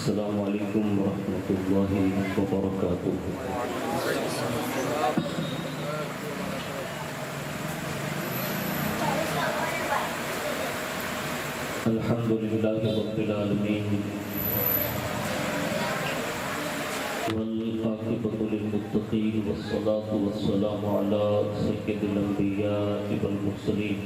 السلام علیکم ورحمۃ اللہ وبرکاتہ۔ الحمد للہ رب العالمین والعاقبۃ للمتقین والصلاة والسلام علی سید الانبیاء والمرسلین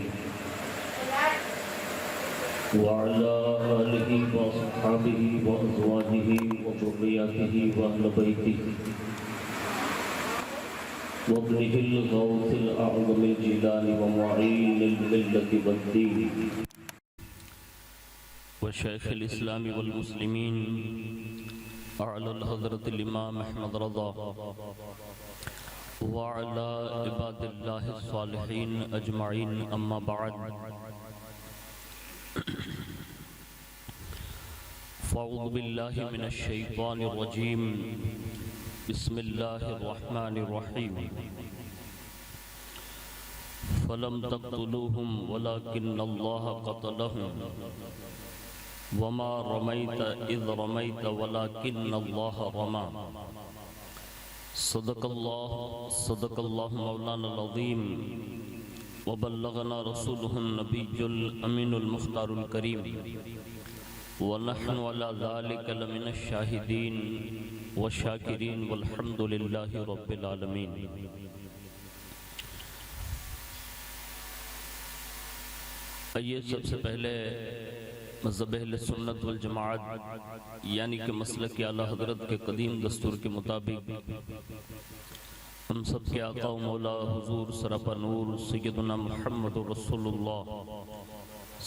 وعلى آلہ واصحابہ وازواجہ وذریاتہ واہل بیتہ وابنہ الغوث الاعظم الجیلانی ومعین الملۃ والدین وشیخ الاسلام والمسلمین اعلی الحضرت الامام احمد رضا وعلى عباد اللہ الصالحین اجمعین، اما بعد فاعوذ باللہ من الشیطان الرجیم، بسم اللہ الرحمن الرحیم۔ فلم تقتلوہم ولکن اللہ قتلہم وما رمیت اذ رمیت ولکن اللہ رمی۔ صدق اللہ مولانا العظیم وبلغنا رسوله النبی الامین المختار الکریم ونحن على ذلك لمن الشاہدین والشاکرین والحمد للہ رب العالمین۔ آئیے سب سے پہلے مذہب اہل سنت والجماعت یعنی کہ مسلک اعلیٰ حضرت کے قدیم دستور کے مطابق ہم سب کے آقا و مولا حضور سراپا نور سیدنا محمد رسول اللہ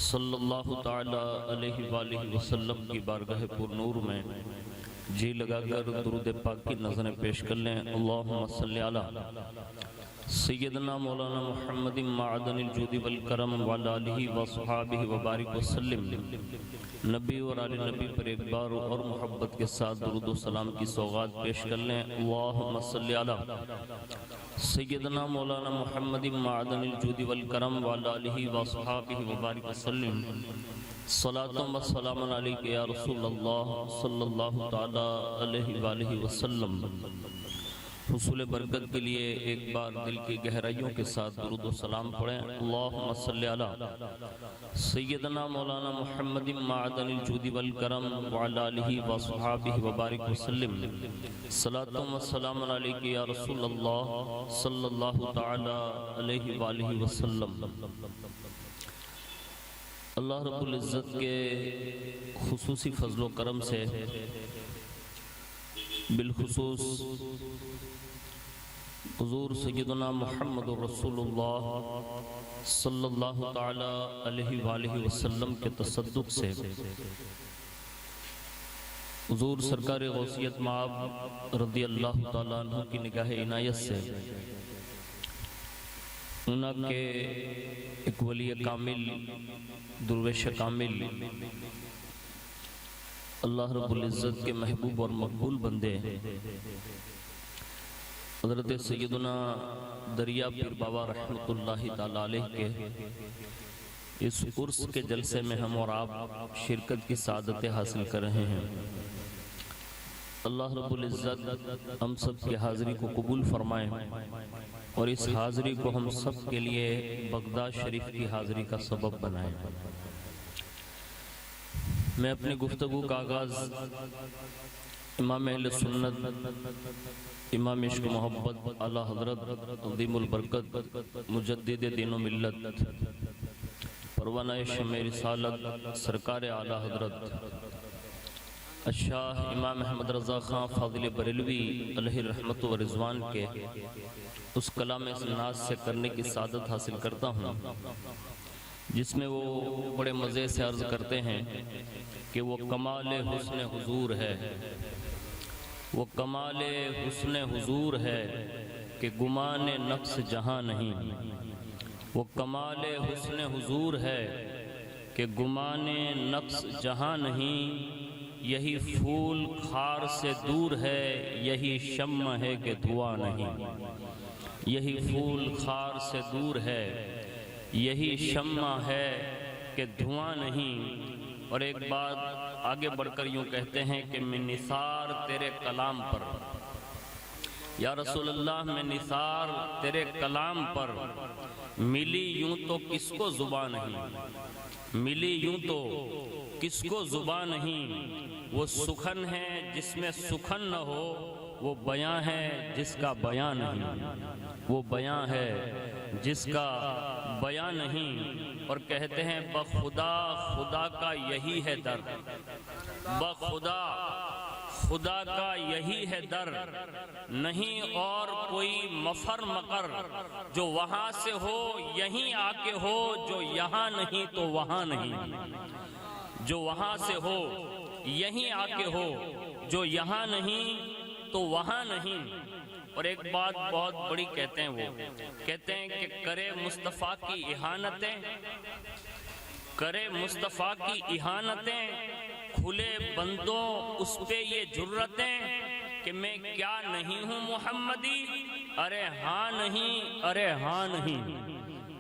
صلی اللہ تعالی علیہ وآلہ وسلم کی بارگاہ پر نور میں جی لگا کر درود پاک کی نظریں پیش کر لیں۔ اللہم صلی علی سیدنا مولانا محمد معدن الجود والکرم وعلی آلہ وصحابہ وبارک وسلم۔ نبی اور آل نبی پر ایک بار اور محبت کے ساتھ درود و سلام کی سوغات پیش کر لیں۔ اللہم صلی علی سیدنا مولانا محمد معدن الجود والکرم وعلی آلہ وصحابہ وبارک وسلم۔ صلاۃ و سلام علیک یا رسول اللہ صلی اللہ تعالی علیہ وآلہ وسلم۔ حصول برکت کے لیے ایک بار دل کی گہرائیوں کے ساتھ درود و سلام پڑھیں۔ اللہم صلی علی سیدنا مولانا محمد معدن الجود والکرم وعلی آلہ وصحابہ وبارک وسلم۔ صلاۃ و سلام علیک یا رسول اللہ صلی اللہ تعالی علیہ وآلہ وسلم۔ اللہ رب العزت کے خصوصی فضل و کرم سے بالخصوص حضور سیدنا محمد رسول اللہ صلی اللہ تعالی علیہ وآلہ وسلم کے تصدق سے حضور سرکار غوثیت مآب رضی اللہ تعالیٰ عنہ کی نگاہ عنایت سے انہاں کے ایک ولی کامل، درویش کامل، اللہ رب العزت کے محبوب اور مقبول بندے حضرت سیدنا دریا پیر بابا رحمت اللہ تعالیٰ علیہ کے اس عرس کے جلسے میں ہم اور آپ شرکت کی سعادتیں حاصل کر رہے ہیں۔ اللہ رب العزت ہم سب کی حاضری کو قبول فرمائیں اور اس حاضری کو ہم سب کے لیے بغداد شریف کی حاضری کا سبب بنائیں۔ میں اپنی گفتگو کا آغاز امام اہل سنت، امام عشق محبت، اعلیٰ حضرت عظیم البرکت مجدد دین و ملت، پروانہ شمع رسالت سرکار اعلیٰ حضرت الشاہ امام احمد رضا خان فاضل بریلوی علیہ رحمت و رضوان کے اس کلام ناز سے کرنے کی سعادت حاصل کرتا ہوں، جس میں وہ بڑے مزے سے عرض کرتے ہیں کہ وہ کمال حسن حضور ہے، وہ کمال حسن حضور ہے کہ گمان نقص جہاں نہیں، وہ کمال حسن حضور ہے کہ گمان نقص جہاں نہیں، یہی پھول خار سے دور ہے، یہی شمع ہے کہ دھواں نہیں، یہی پھول خار سے دور ہے، یہی شمع ہے کہ دھواں نہیں۔ اور ایک بات آگے بڑھ کر یوں کہتے ہیں کہ میں نثار تیرے کلام پر، یا رسول اللہ میں نثار تیرے کلام پر، ملی یوں تو کس کو زبان نہیں، ملی یوں تو کس کو زبان نہیں، وہ سخن ہے جس میں سخن نہ ہو، وہ بیان ہے جس کا بیان نہیں، وہ بیان ہے جس کا بیان نہیں۔ اور کہتے ہیں بخدا خدا کا یہی ہے در، بخدا خدا کا یہی ہے در، نہیں اور کوئی مفر مقر، جو وہاں سے ہو یہیں آ کے ہو، جو یہاں نہیں تو وہاں نہیں، جو وہاں سے ہو یہیں آ کے ہو، جو یہاں نہیں تو وہاں نہیں۔ اور ایک بات بہت بڑی کہتے ہیں، وہ کہتے ہیں کہ کرے مصطفیٰ کی اہانتیں، کرے مصطفیٰ کی اہانتیں، کھلے بندوں اس پہ یہ جرتیں، کہ میں کیا نہیں ہوں محمدی، ارے ہاں نہیں، ارے ہاں نہیں۔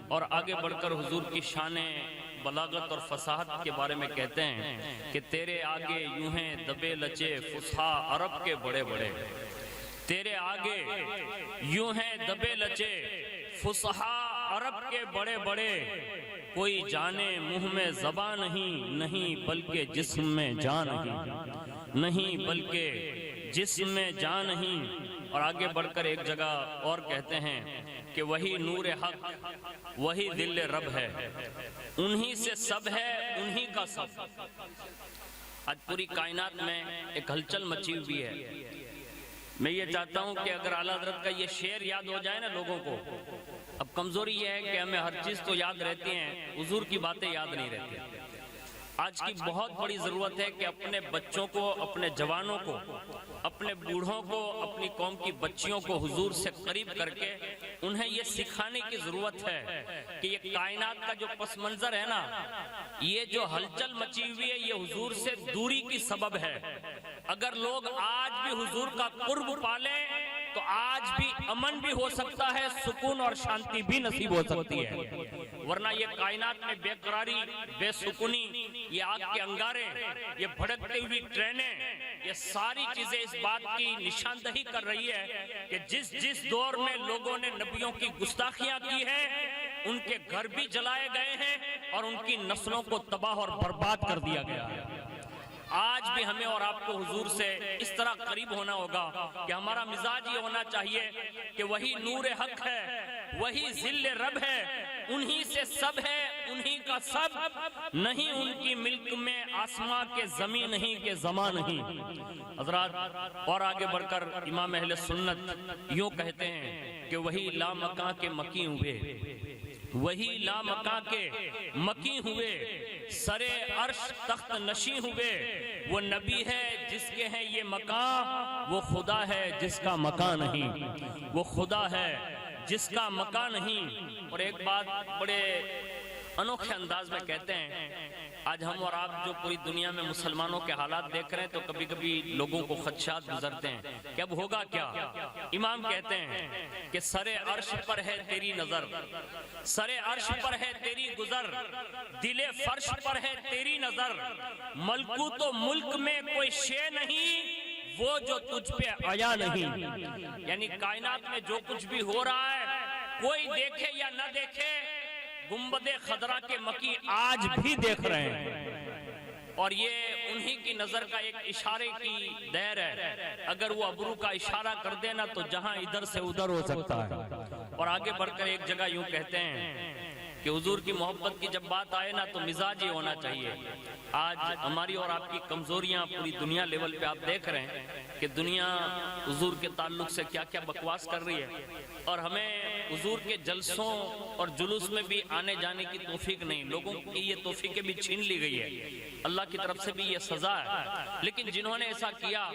اور آگے بڑھ کر حضور کی شان بلاغت اور فصاحت کے بارے میں کہتے ہیں کہ تیرے آگے یوں ہیں دبے لچے فصحا عرب کے بڑے بڑے، تیرے آگے یوں ہیں دبے لچے فصحا عرب کے بڑے بڑے، کوئی جانے منہ میں زبان نہیں، نہیں بلکہ جسم میں جان نہیں، نہیں بلکہ جسم میں جان نہیں۔ اور آگے بڑھ کر ایک جگہ اور کہتے ہیں کہ وہی نور حق وہی دل رب ہے، انہی سے سب ہے انہی کا سب۔ آج پوری کائنات میں ایک ہلچل مچی ہوئی ہے، میں یہ چاہتا ہوں کہ اگر اعلیٰ حضرت کا یہ شعر یاد ہو جائے نا لوگوں کو، اب کمزوری یہ ہے کہ ہمیں ہر چیز تو یاد رہتی ہیں، حضور کی باتیں یاد نہیں رہتی۔ آج کی بہت بڑی ضرورت ہے کہ اپنے بچوں کو، اپنے جوانوں کو، اپنے بوڑھوں کو، اپنی قوم کی بچیوں کو حضور سے قریب کر کے انہیں یہ سکھانے کی ضرورت ہے کہ یہ کائنات کا جو پس منظر ہے نا، یہ جو ہلچل مچی ہوئی ہے، یہ حضور سے دوری کی سبب ہے۔ اگر لوگ آج بھی حضور کا قرب پالیں تو آج بھی امن بھی ہو سکتا ہے، سکون اور شانتی بھی نصیب ہو سکتی ہے، ورنہ یہ کائنات میں بے قراری، بے سکونی، یہ آگ کے انگارے، یہ بھڑکتے ہوئی ٹرینیں، یہ ساری چیزیں اس بات کی نشاندہی کر رہی ہے کہ جس دور میں لوگوں نے نبیوں کی گستاخیاں کی ہیں، ان کے گھر بھی جلائے گئے ہیں اور ان کی نسلوں کو تباہ اور برباد کر دیا گیا ہے۔ آج بھی ہمیں اور آپ کو حضور سے اس طرح قریب ہونا ہوگا کہ ہمارا مزاج یہ ہونا چاہیے کہ وہی نور حق ہے، وہی ذل رب ہے، انہی سے سب ہے انہی کا سب، نہیں ان کی ملک میں آسماں کے زمین نہیں کہ زمان نہیں۔ حضرات اور آگے بڑھ کر امام اہل سنت یوں کہتے ہیں کہ وہی لامکاں کے مکی ہوئے، وہی لامکاں کے مکی ہوئے، سرے عرش تخت نشیں ہوئے، وہ نبی ہے جس کے ہیں یہ مکان، وہ خدا ہے جس کا مکان نہیں، وہ خدا ہے جس کا مکان نہیں۔ اور ایک بات بڑے انوکھے انداز میں کہتے ہیں، آج ہم اور آپ جو پوری دنیا میں مسلمانوں کے حالات دیکھ رہے ہیں تو کبھی کبھی لوگوں کو خدشات گزرتے ہیں کہ اب ہوگا کیا۔ امام کہتے ہیں کہ سرے عرش پر ہے تیری نظر، سرے عرش پر ہے تیری گزر، دل فرش پر ہے تیری نظر، ملکوت و ملک میں کوئی شے نہیں وہ جو تجھ پہ آیا نہیں۔ یعنی کائنات میں جو کچھ بھی ہو رہا ہے، کوئی دیکھے یا نہ دیکھے، گنبد خضرا کے مکی آج بھی دیکھ رہے ہیں، اور یہ انہی کی نظر کا ایک اشارے کی دیر ہے۔ اگر وہ ابرو کا اشارہ کر دینا تو جہاں ادھر سے ادھر ہو سکتا ہے۔ اور آگے بڑھ کر ایک جگہ یوں کہتے ہیں کہ حضور کی محبت کی جب بات آئے نا تو مزاج ہی ہونا چاہیے۔ آج ہماری اور آپ کی کمزوریاں پوری دنیا لیول پہ آپ دیکھ رہے ہیں کہ دنیا حضور کے تعلق سے کیا کیا بکواس کر رہی ہے، اور ہمیں حضور کے جلسوں اور جلوس میں بھی آنے جانے کی توفیق نہیں، لوگوں کی یہ توفیقیں بھی چھین لی گئی ہے، اللہ کی طرف سے بھی یہ سزا ہے۔ لیکن جنہوں نے ایسا کیا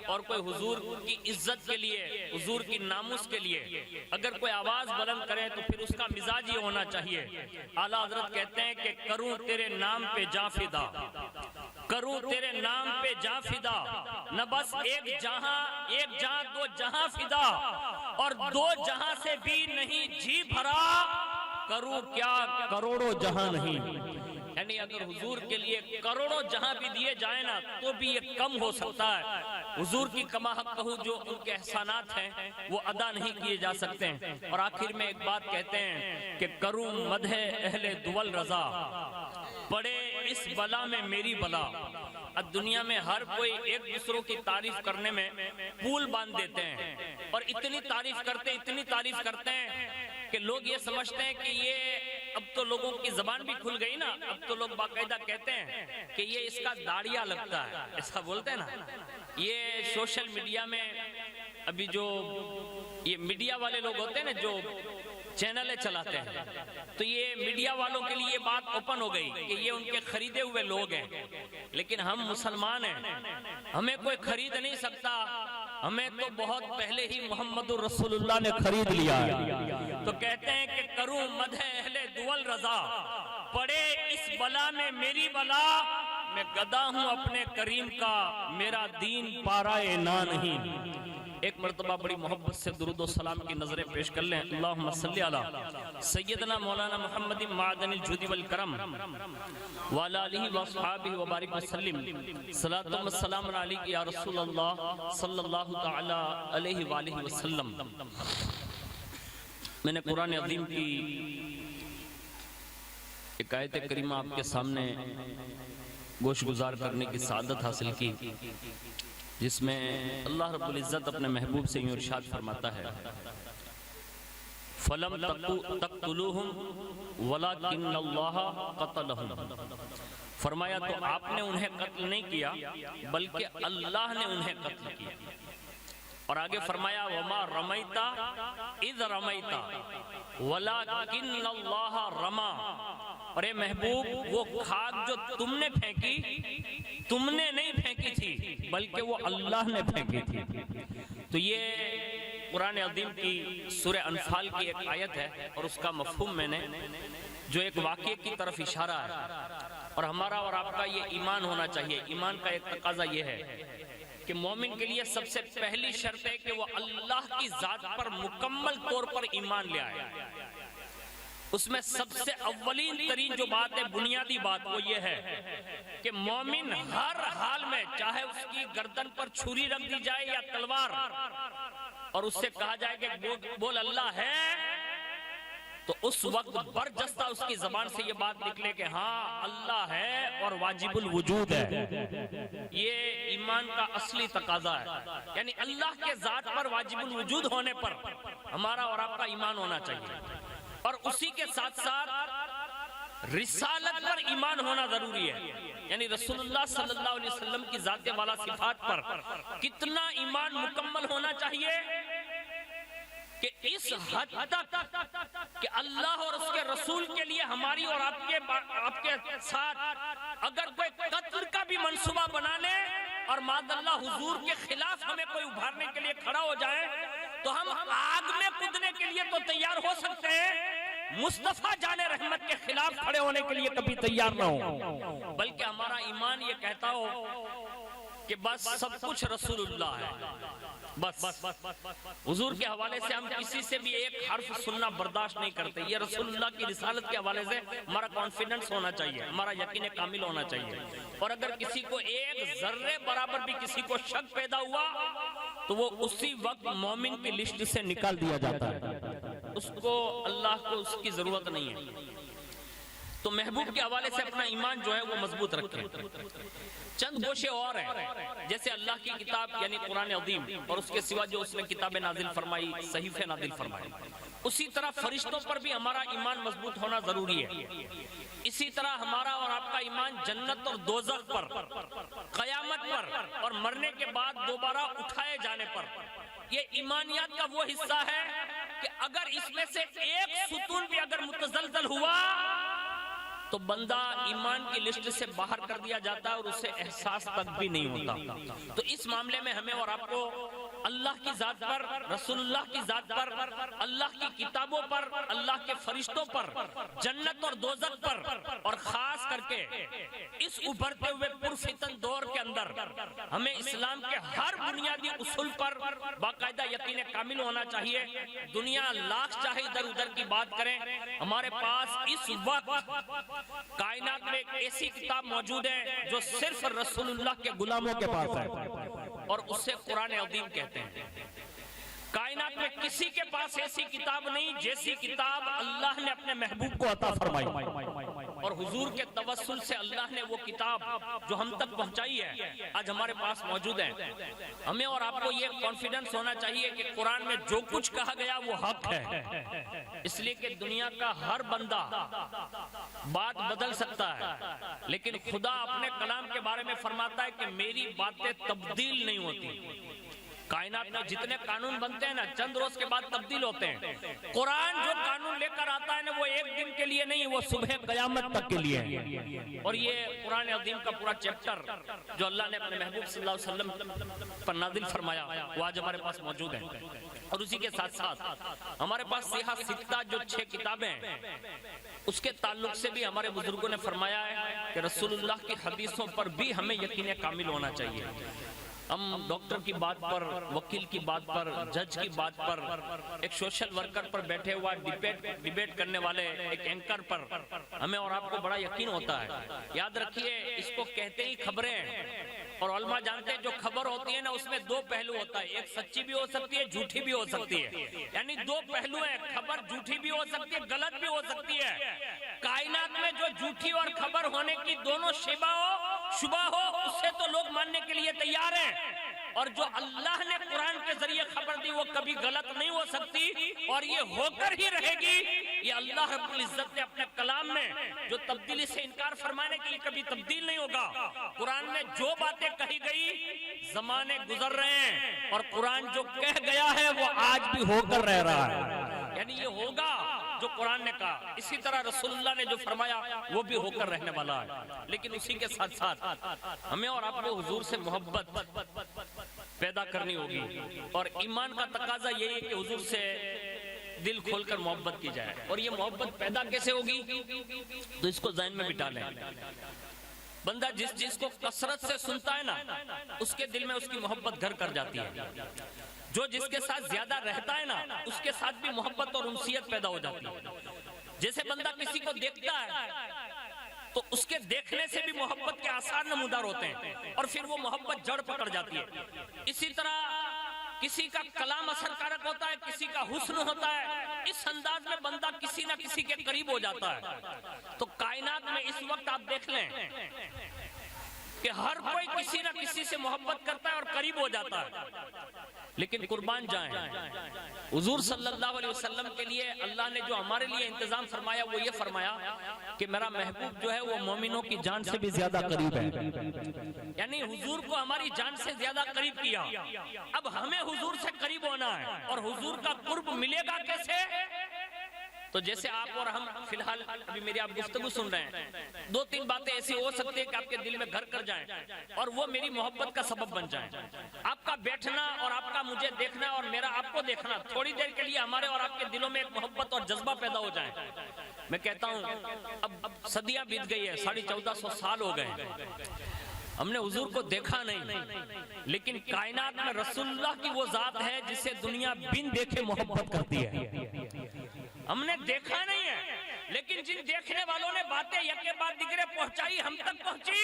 اور کوئی حضور کی عزت کے لیے، حضور کی ناموس کے لیے اگر کوئی آواز بلند کرے تو پھر اس کا مزاج یہ ہونا چاہیے۔ اعلیٰ حضرت کہتے ہیں کہ کروں تیرے نام پہ جاں فدا، کروں تیرے نام پہ جاں فدا، نہ بس ایک جہاں دو جہاں فدا، اور دو جہاں سے بھی نہیں جی بھرا، کروں کیا کروڑوں جہاں نہیں۔ یعنی اگر حضور کے لیے کروڑوں جہاں بھی دیے جائیں نا تو بھی یہ کم ہو سکتا ہے، حضور کی کما حق کہو جو ان کے احسانات ہیں وہ ادا نہیں کیے جا سکتے ہیں۔ اور آخر میں ایک بات کہتے ہیں کہ کروں مدح اہل دول رضا، پڑے اس بلا میں میری بلا۔ اب دنیا میں ہر کوئی ایک دوسروں کی تعریف کرنے میں پول باندھ دیتے ہیں اور اتنی تعریف کرتے ہیں کہ لوگ یہ سمجھتے ہیں کہ یہ اب تو لوگوں کی زبان بھی کھل گئی نا، اب تو لوگ باقاعدہ کہتے ہیں کہ یہ اس کا داڑیا لگتا ہے، ایسا بولتے ہیں نا۔ یہ سوشل میڈیا میں ابھی جو یہ میڈیا والے لوگ ہوتے ہیں نا جو چینلیں چلاتے ہیں، تو یہ میڈیا والوں کے لیے یہ بات اوپن ہو گئی کہ یہ ان کے خریدے ہوئے لوگ ہیں، لیکن ہم مسلمان ہیں، ہمیں کوئی خرید نہیں سکتا، ہمیں تو بہت پہلے ہی محمد رسول اللہ نے خرید لیا ہے۔ تو کہتے ہیں کہ کروں مدح اہل دول رضا، پڑے اس بلا میں میری بلا، میں گدا ہوں اپنے کریم کا، میرا دین پارائے نہ نہیں۔ ایک مرتبہ بڑی محبت سے درود و سلام کی نظریں پیش کر لیں۔ اللہم صلی علی سیدنا مولانا محمد معدن الجود والکرم وعلی آلہ واصحابہ وبارک وسلم، صلاۃ و سلام علیک یا رسول اللہ صلی اللہ تعالی علیہ وآلہ وسلم۔ میں نے قرآن عظیم کی ایک آیت کریمہ آپ کے سامنے گوش گزار کرنے کی سعادت حاصل کی، جس میں اللہ رب العزت اپنے محبوب سے یوں ارشاد فرماتا ہے، فَلَمْ تَقْتُلُوهُمْ وَلَكِنَّ اللَّهَ قَتَلَهُمْ، فرمایا تو آپ نے انہیں قتل نہیں کیا بلکہ اللہ نے انہیں قتل کیا۔ اور آگے فرمایا وَمَا رَمَيْتَ إِذْ رَمَيْتَ وَلَكِنَّ اللَّهَ رَمَى، اور اے محبوب وہ خاک جو تم نے پھینکی تم نے نہیں پھینکی تھی بلکہ وہ اللہ نے پھینکی تھی۔ تو یہ قرآن عظیم کی سورہ انفال کی ایک آیت ہے اور اس کا مفہوم میں نے جو ایک واقعے کی طرف اشارہ ہے، اور ہمارا اور آپ کا یہ ایمان ہونا چاہیے۔ ایمان کا ایک تقاضا یہ ہے کہ مومن کے لیے سب سے پہلی شرط ہے کہ وہ اللہ کی ذات پر مکمل طور پر ایمان لے آئے۔ اس میں سب سے اولین ترین جو بات ہے، بنیادی بات، وہ یہ ہے کہ مومن ہر حال میں، چاہے اس کی گردن پر چھری رکھ دی جائے یا تلوار، اور اس سے کہا جائے کہ بول اللہ ہے، تو اس وقت برجستہ اس کی زبان سے یہ بات نکلے کہ ہاں اللہ ہے اور واجب الوجود ہے۔ یہ ایمان کا اصلی تقاضا ہے، یعنی اللہ کے ذات پر واجب الوجود ہونے پر ہمارا اور آپ کا ایمان ہونا چاہیے، اور اسی کے ساتھ ساتھ رسالت پر ایمان ہونا ضروری ہے، یعنی رسول اللہ صلی اللہ علیہ وسلم کی ذات والا صفات پر کتنا ایمان مکمل ہونا چاہیے کہ اس حد تک کہ اللہ اور اس کے رسول کے لیے ہماری اور آپ کے ساتھ اگر کوئی قتل کا بھی منصوبہ بنا لے اور معاذ اللہ حضور کے خلاف ہمیں کوئی ابھارنے کے لیے کھڑا ہو جائے تو ہم آگ میں کودنے کے لیے تو تیار ہو سکتے ہیں، مصطفیٰ جان رحمت کے خلاف کھڑے ہونے کے لیے کبھی تیار نہ ہو، بلکہ ہمارا ایمان یہ کہتا ہو کہ بس سب کچھ رسول اللہ ہے۔ بس حضور کے حوالے سے ہم کسی سے بھی ایک حرف سننا برداشت نہیں کرتے، یہ رسول اللہ کی رسالت کے حوالے سے ہمارا کانفیڈنس ہونا چاہیے، ہمارا یقین کامل ہونا چاہیے، اور اگر کسی کو ایک ذرے برابر بھی کسی کو شک پیدا ہوا تو وہ اسی وقت مومن کی لسٹ سے نکال دیا جاتا ہے، اس کو اللہ کو اس کی ضرورت نہیں ہے۔ تو محبوب کے حوالے سے اپنا ایمان جو ہے وہ مضبوط رکھیں۔ چند گوشے اور ہیں، جیسے اللہ کی کتاب یعنی قرآن عظیم، اور اس کے سوا جو اس نے کتابیں نازل فرمائی، صحیفے نازل فرمائے، اسی طرح فرشتوں پر بھی ہمارا ایمان مضبوط ہونا ضروری ہے۔ اسی طرح ہمارا اور آپ کا ایمان جنت اور دوزخ پر، قیامت پر، اور مرنے کے بعد دوبارہ اٹھائے جانے پر، یہ ایمانیات کا وہ حصہ ہے کہ اگر اس میں سے ایک ستون بھی اگر متزلزل ہوا تو بندہ ایمان کی لسٹ سے باہر کر دیا جاتا ہے اور اسے احساس تک بھی نہیں ہوتا۔ تو اس معاملے میں ہمیں اور آپ کو اللہ کی ذات پر، رسول اللہ کی ذات پر، اللہ کی کتابوں پر، اللہ کے فرشتوں پر، جنت اور دوزخ پر، اور خاص کر کے اس ابھرتے ہوئے پرفتن دور کے اندر ہمیں اسلام کے ہر بنیادی اصول پر باقاعدہ یقین کامل ہونا چاہیے۔ دنیا لاکھ چاہے ادھر ادھر کی بات کریں، ہمارے پاس اس وقت کائنات میں ایک ایسی کتاب موجود ہے جو صرف رسول اللہ کے غلاموں کے پاس ہے، اور اسے قرآن عظیم کہتے ہیں۔ کائنات میں کسی کے پاس ایسی کتاب نہیں جیسی کتاب اللہ نے اپنے محبوب کو عطا فرمائی، اور حضور کے توسل سے اللہ نے وہ کتاب جو ہم تک پہنچائی ہے آج ہمارے پاس موجود ہے۔ ہمیں اور آپ کو یہ کانفیڈنس ہونا چاہیے کہ قرآن میں جو کچھ کہا گیا وہ حق ہے، اس لیے کہ دنیا کا ہر بندہ بات بدل سکتا ہے، لیکن خدا اپنے کلام کے بارے میں فرماتا ہے کہ میری باتیں تبدیل نہیں ہوتی۔ کائنات میں جتنے قانون بنتے ہیں نا چند روز کے بعد تبدیل ہوتے ہیں، قرآن جو قانون لے کر آتا ہے نا وہ ایک دن کے لیے نہیں، وہ صبح قیامت تک کے لیے ہے۔ اور یہ قرآن عظیم کا پورا چیپٹر جو اللہ نے اپنے محبوب صلی اللہ علیہ وسلم پر نازل فرمایا وہ آج ہمارے پاس موجود ہے۔ اور اسی کے ساتھ ساتھ ہمارے پاس سیحہ ستہ جو 6 کتابیں ہیں، اس کے تعلق سے بھی ہمارے بزرگوں نے فرمایا ہے کہ رسول اللہ کی حدیثوں پر بھی ہمیں یقین کامل ہونا چاہیے۔ ہم ڈاکٹر کی بات پر، وکیل کی بات پر، جج کی بات پر، ایک سوشل ورکر پر بیٹھے ہوا ڈیبیٹ کرنے والے ایک اینکر پر ہمیں اور آپ کو بڑا یقین ہوتا ہے۔ یاد رکھیے اس کو کہتے ہی خبریں ہیں، اور علماء جانتے ہیں جو خبر ہوتی ہے نا اس میں 2 پہلو ہوتا ہے، ایک سچی بھی ہو سکتی ہے، جھوٹی بھی ہو سکتی ہے، یعنی 2 پہلو ہیں، خبر جھوٹی بھی ہو سکتی ہے، غلط بھی ہو سکتی ہے۔ کائنات میں جو جھوٹی اور خبر ہونے کی دونوں شبہ ہو اس سے تو لوگ ماننے کے لیے تیار ہیں، اور جو اللہ نے قرآن کے ذریعے خبر دی وہ کبھی غلط نہیں ہو سکتی، اور یہ ہو کر ہی رہے گی۔ یہ اللہ رب العزت نے اپنے کلام میں جو تبدیلی سے انکار فرمانے کے لیے کبھی تبدیل نہیں ہوگا۔ قرآن میں جو باتیں کہی گئی زمانے گزر رہے ہیں، اور قرآن جو کہہ گیا ہے وہ آج بھی ہو کر رہ رہا ہے، یعنی یہ ہوگا جو قرآن نے کہا، اسی طرح رسول اللہ نے جو فرمایا وہ بھی ہو کر رہنے والا ہے۔ لیکن اسی کے ساتھ ساتھ ہمیں اور آپ کو حضور سے محبت پیدا کرنی ہوگی، اور ایمان کا تقاضا یہی ہے کہ حضور سے دل کھول کر محبت کی جائے۔ اور یہ محبت پیدا کیسے ہوگی تو اس کو ذہن میں بٹھا لیں۔ بندہ جس کو کثرت سے سنتا ہے نا اس کے دل میں اس کی محبت گھر کر جاتی ہے، جو جس کے ساتھ زیادہ رہتا ہے نا اس کے ساتھ بھی محبت اور انسیت پیدا ہو جاتی ہے۔ جیسے بندہ کسی کو دیکھتا ہے تو اس کے دیکھنے سے بھی محبت کے آثار نمودار ہوتے ہیں، اور پھر وہ محبت جڑ پکڑ جاتی ہے۔ اسی طرح کسی کا کلام اثر کارک ہوتا ہے، کسی کا حسن ہوتا ہے، اس انداز میں بندہ کسی نہ کسی کے قریب ہو جاتا ہے۔ تو کائنات میں اس وقت آپ دیکھ لیں کہ ہر کوئی کسی نہ کسی سے محبت کرتا ہے اور قریب ہو جاتا ہے، لیکن قربان جائیں حضور صلی اللہ علیہ وسلم کے لیے اللہ نے جو ہمارے لیے انتظام فرمایا وہ یہ فرمایا کہ میرا محبوب جو ہے وہ مومنوں کی جان سے بھی زیادہ قریب ہے، یعنی حضور کو ہماری جان سے زیادہ قریب کیا۔ اب ہمیں حضور سے قریب ہونا ہے، اور حضور کا قرب ملے گا کیسے؟ تو جیسے آپ اور ہم فی الحال ابھی میری آپ گفتگو سن رہے ہیں، 2-3 باتیں ایسی ہو سکتی ہیں کہ آپ کے دل میں گھر کر جائیں اور وہ میری محبت کا سبب بن جائیں۔ آپ کا بیٹھنا اور آپ کا مجھے دیکھنا اور میرا آپ کو دیکھنا تھوڑی دیر کے لیے ہمارے اور آپ کے دلوں میں ایک محبت اور جذبہ پیدا ہو جائے۔ میں کہتا ہوں اب صدیاں بیت گئی ہے، 1450 سال ہو گئے، ہم نے حضور کو دیکھا نہیں، لیکن کائنات میں رسول اللہ کی وہ ذات ہے جسے دنیا بن دیکھے محبت کرتی ہے۔ ہم نے دیکھا نہیں ہے، لیکن جن دیکھنے والوں نے باتیں یکے بعد دیگرے پہنچائی ہم تک پہنچی،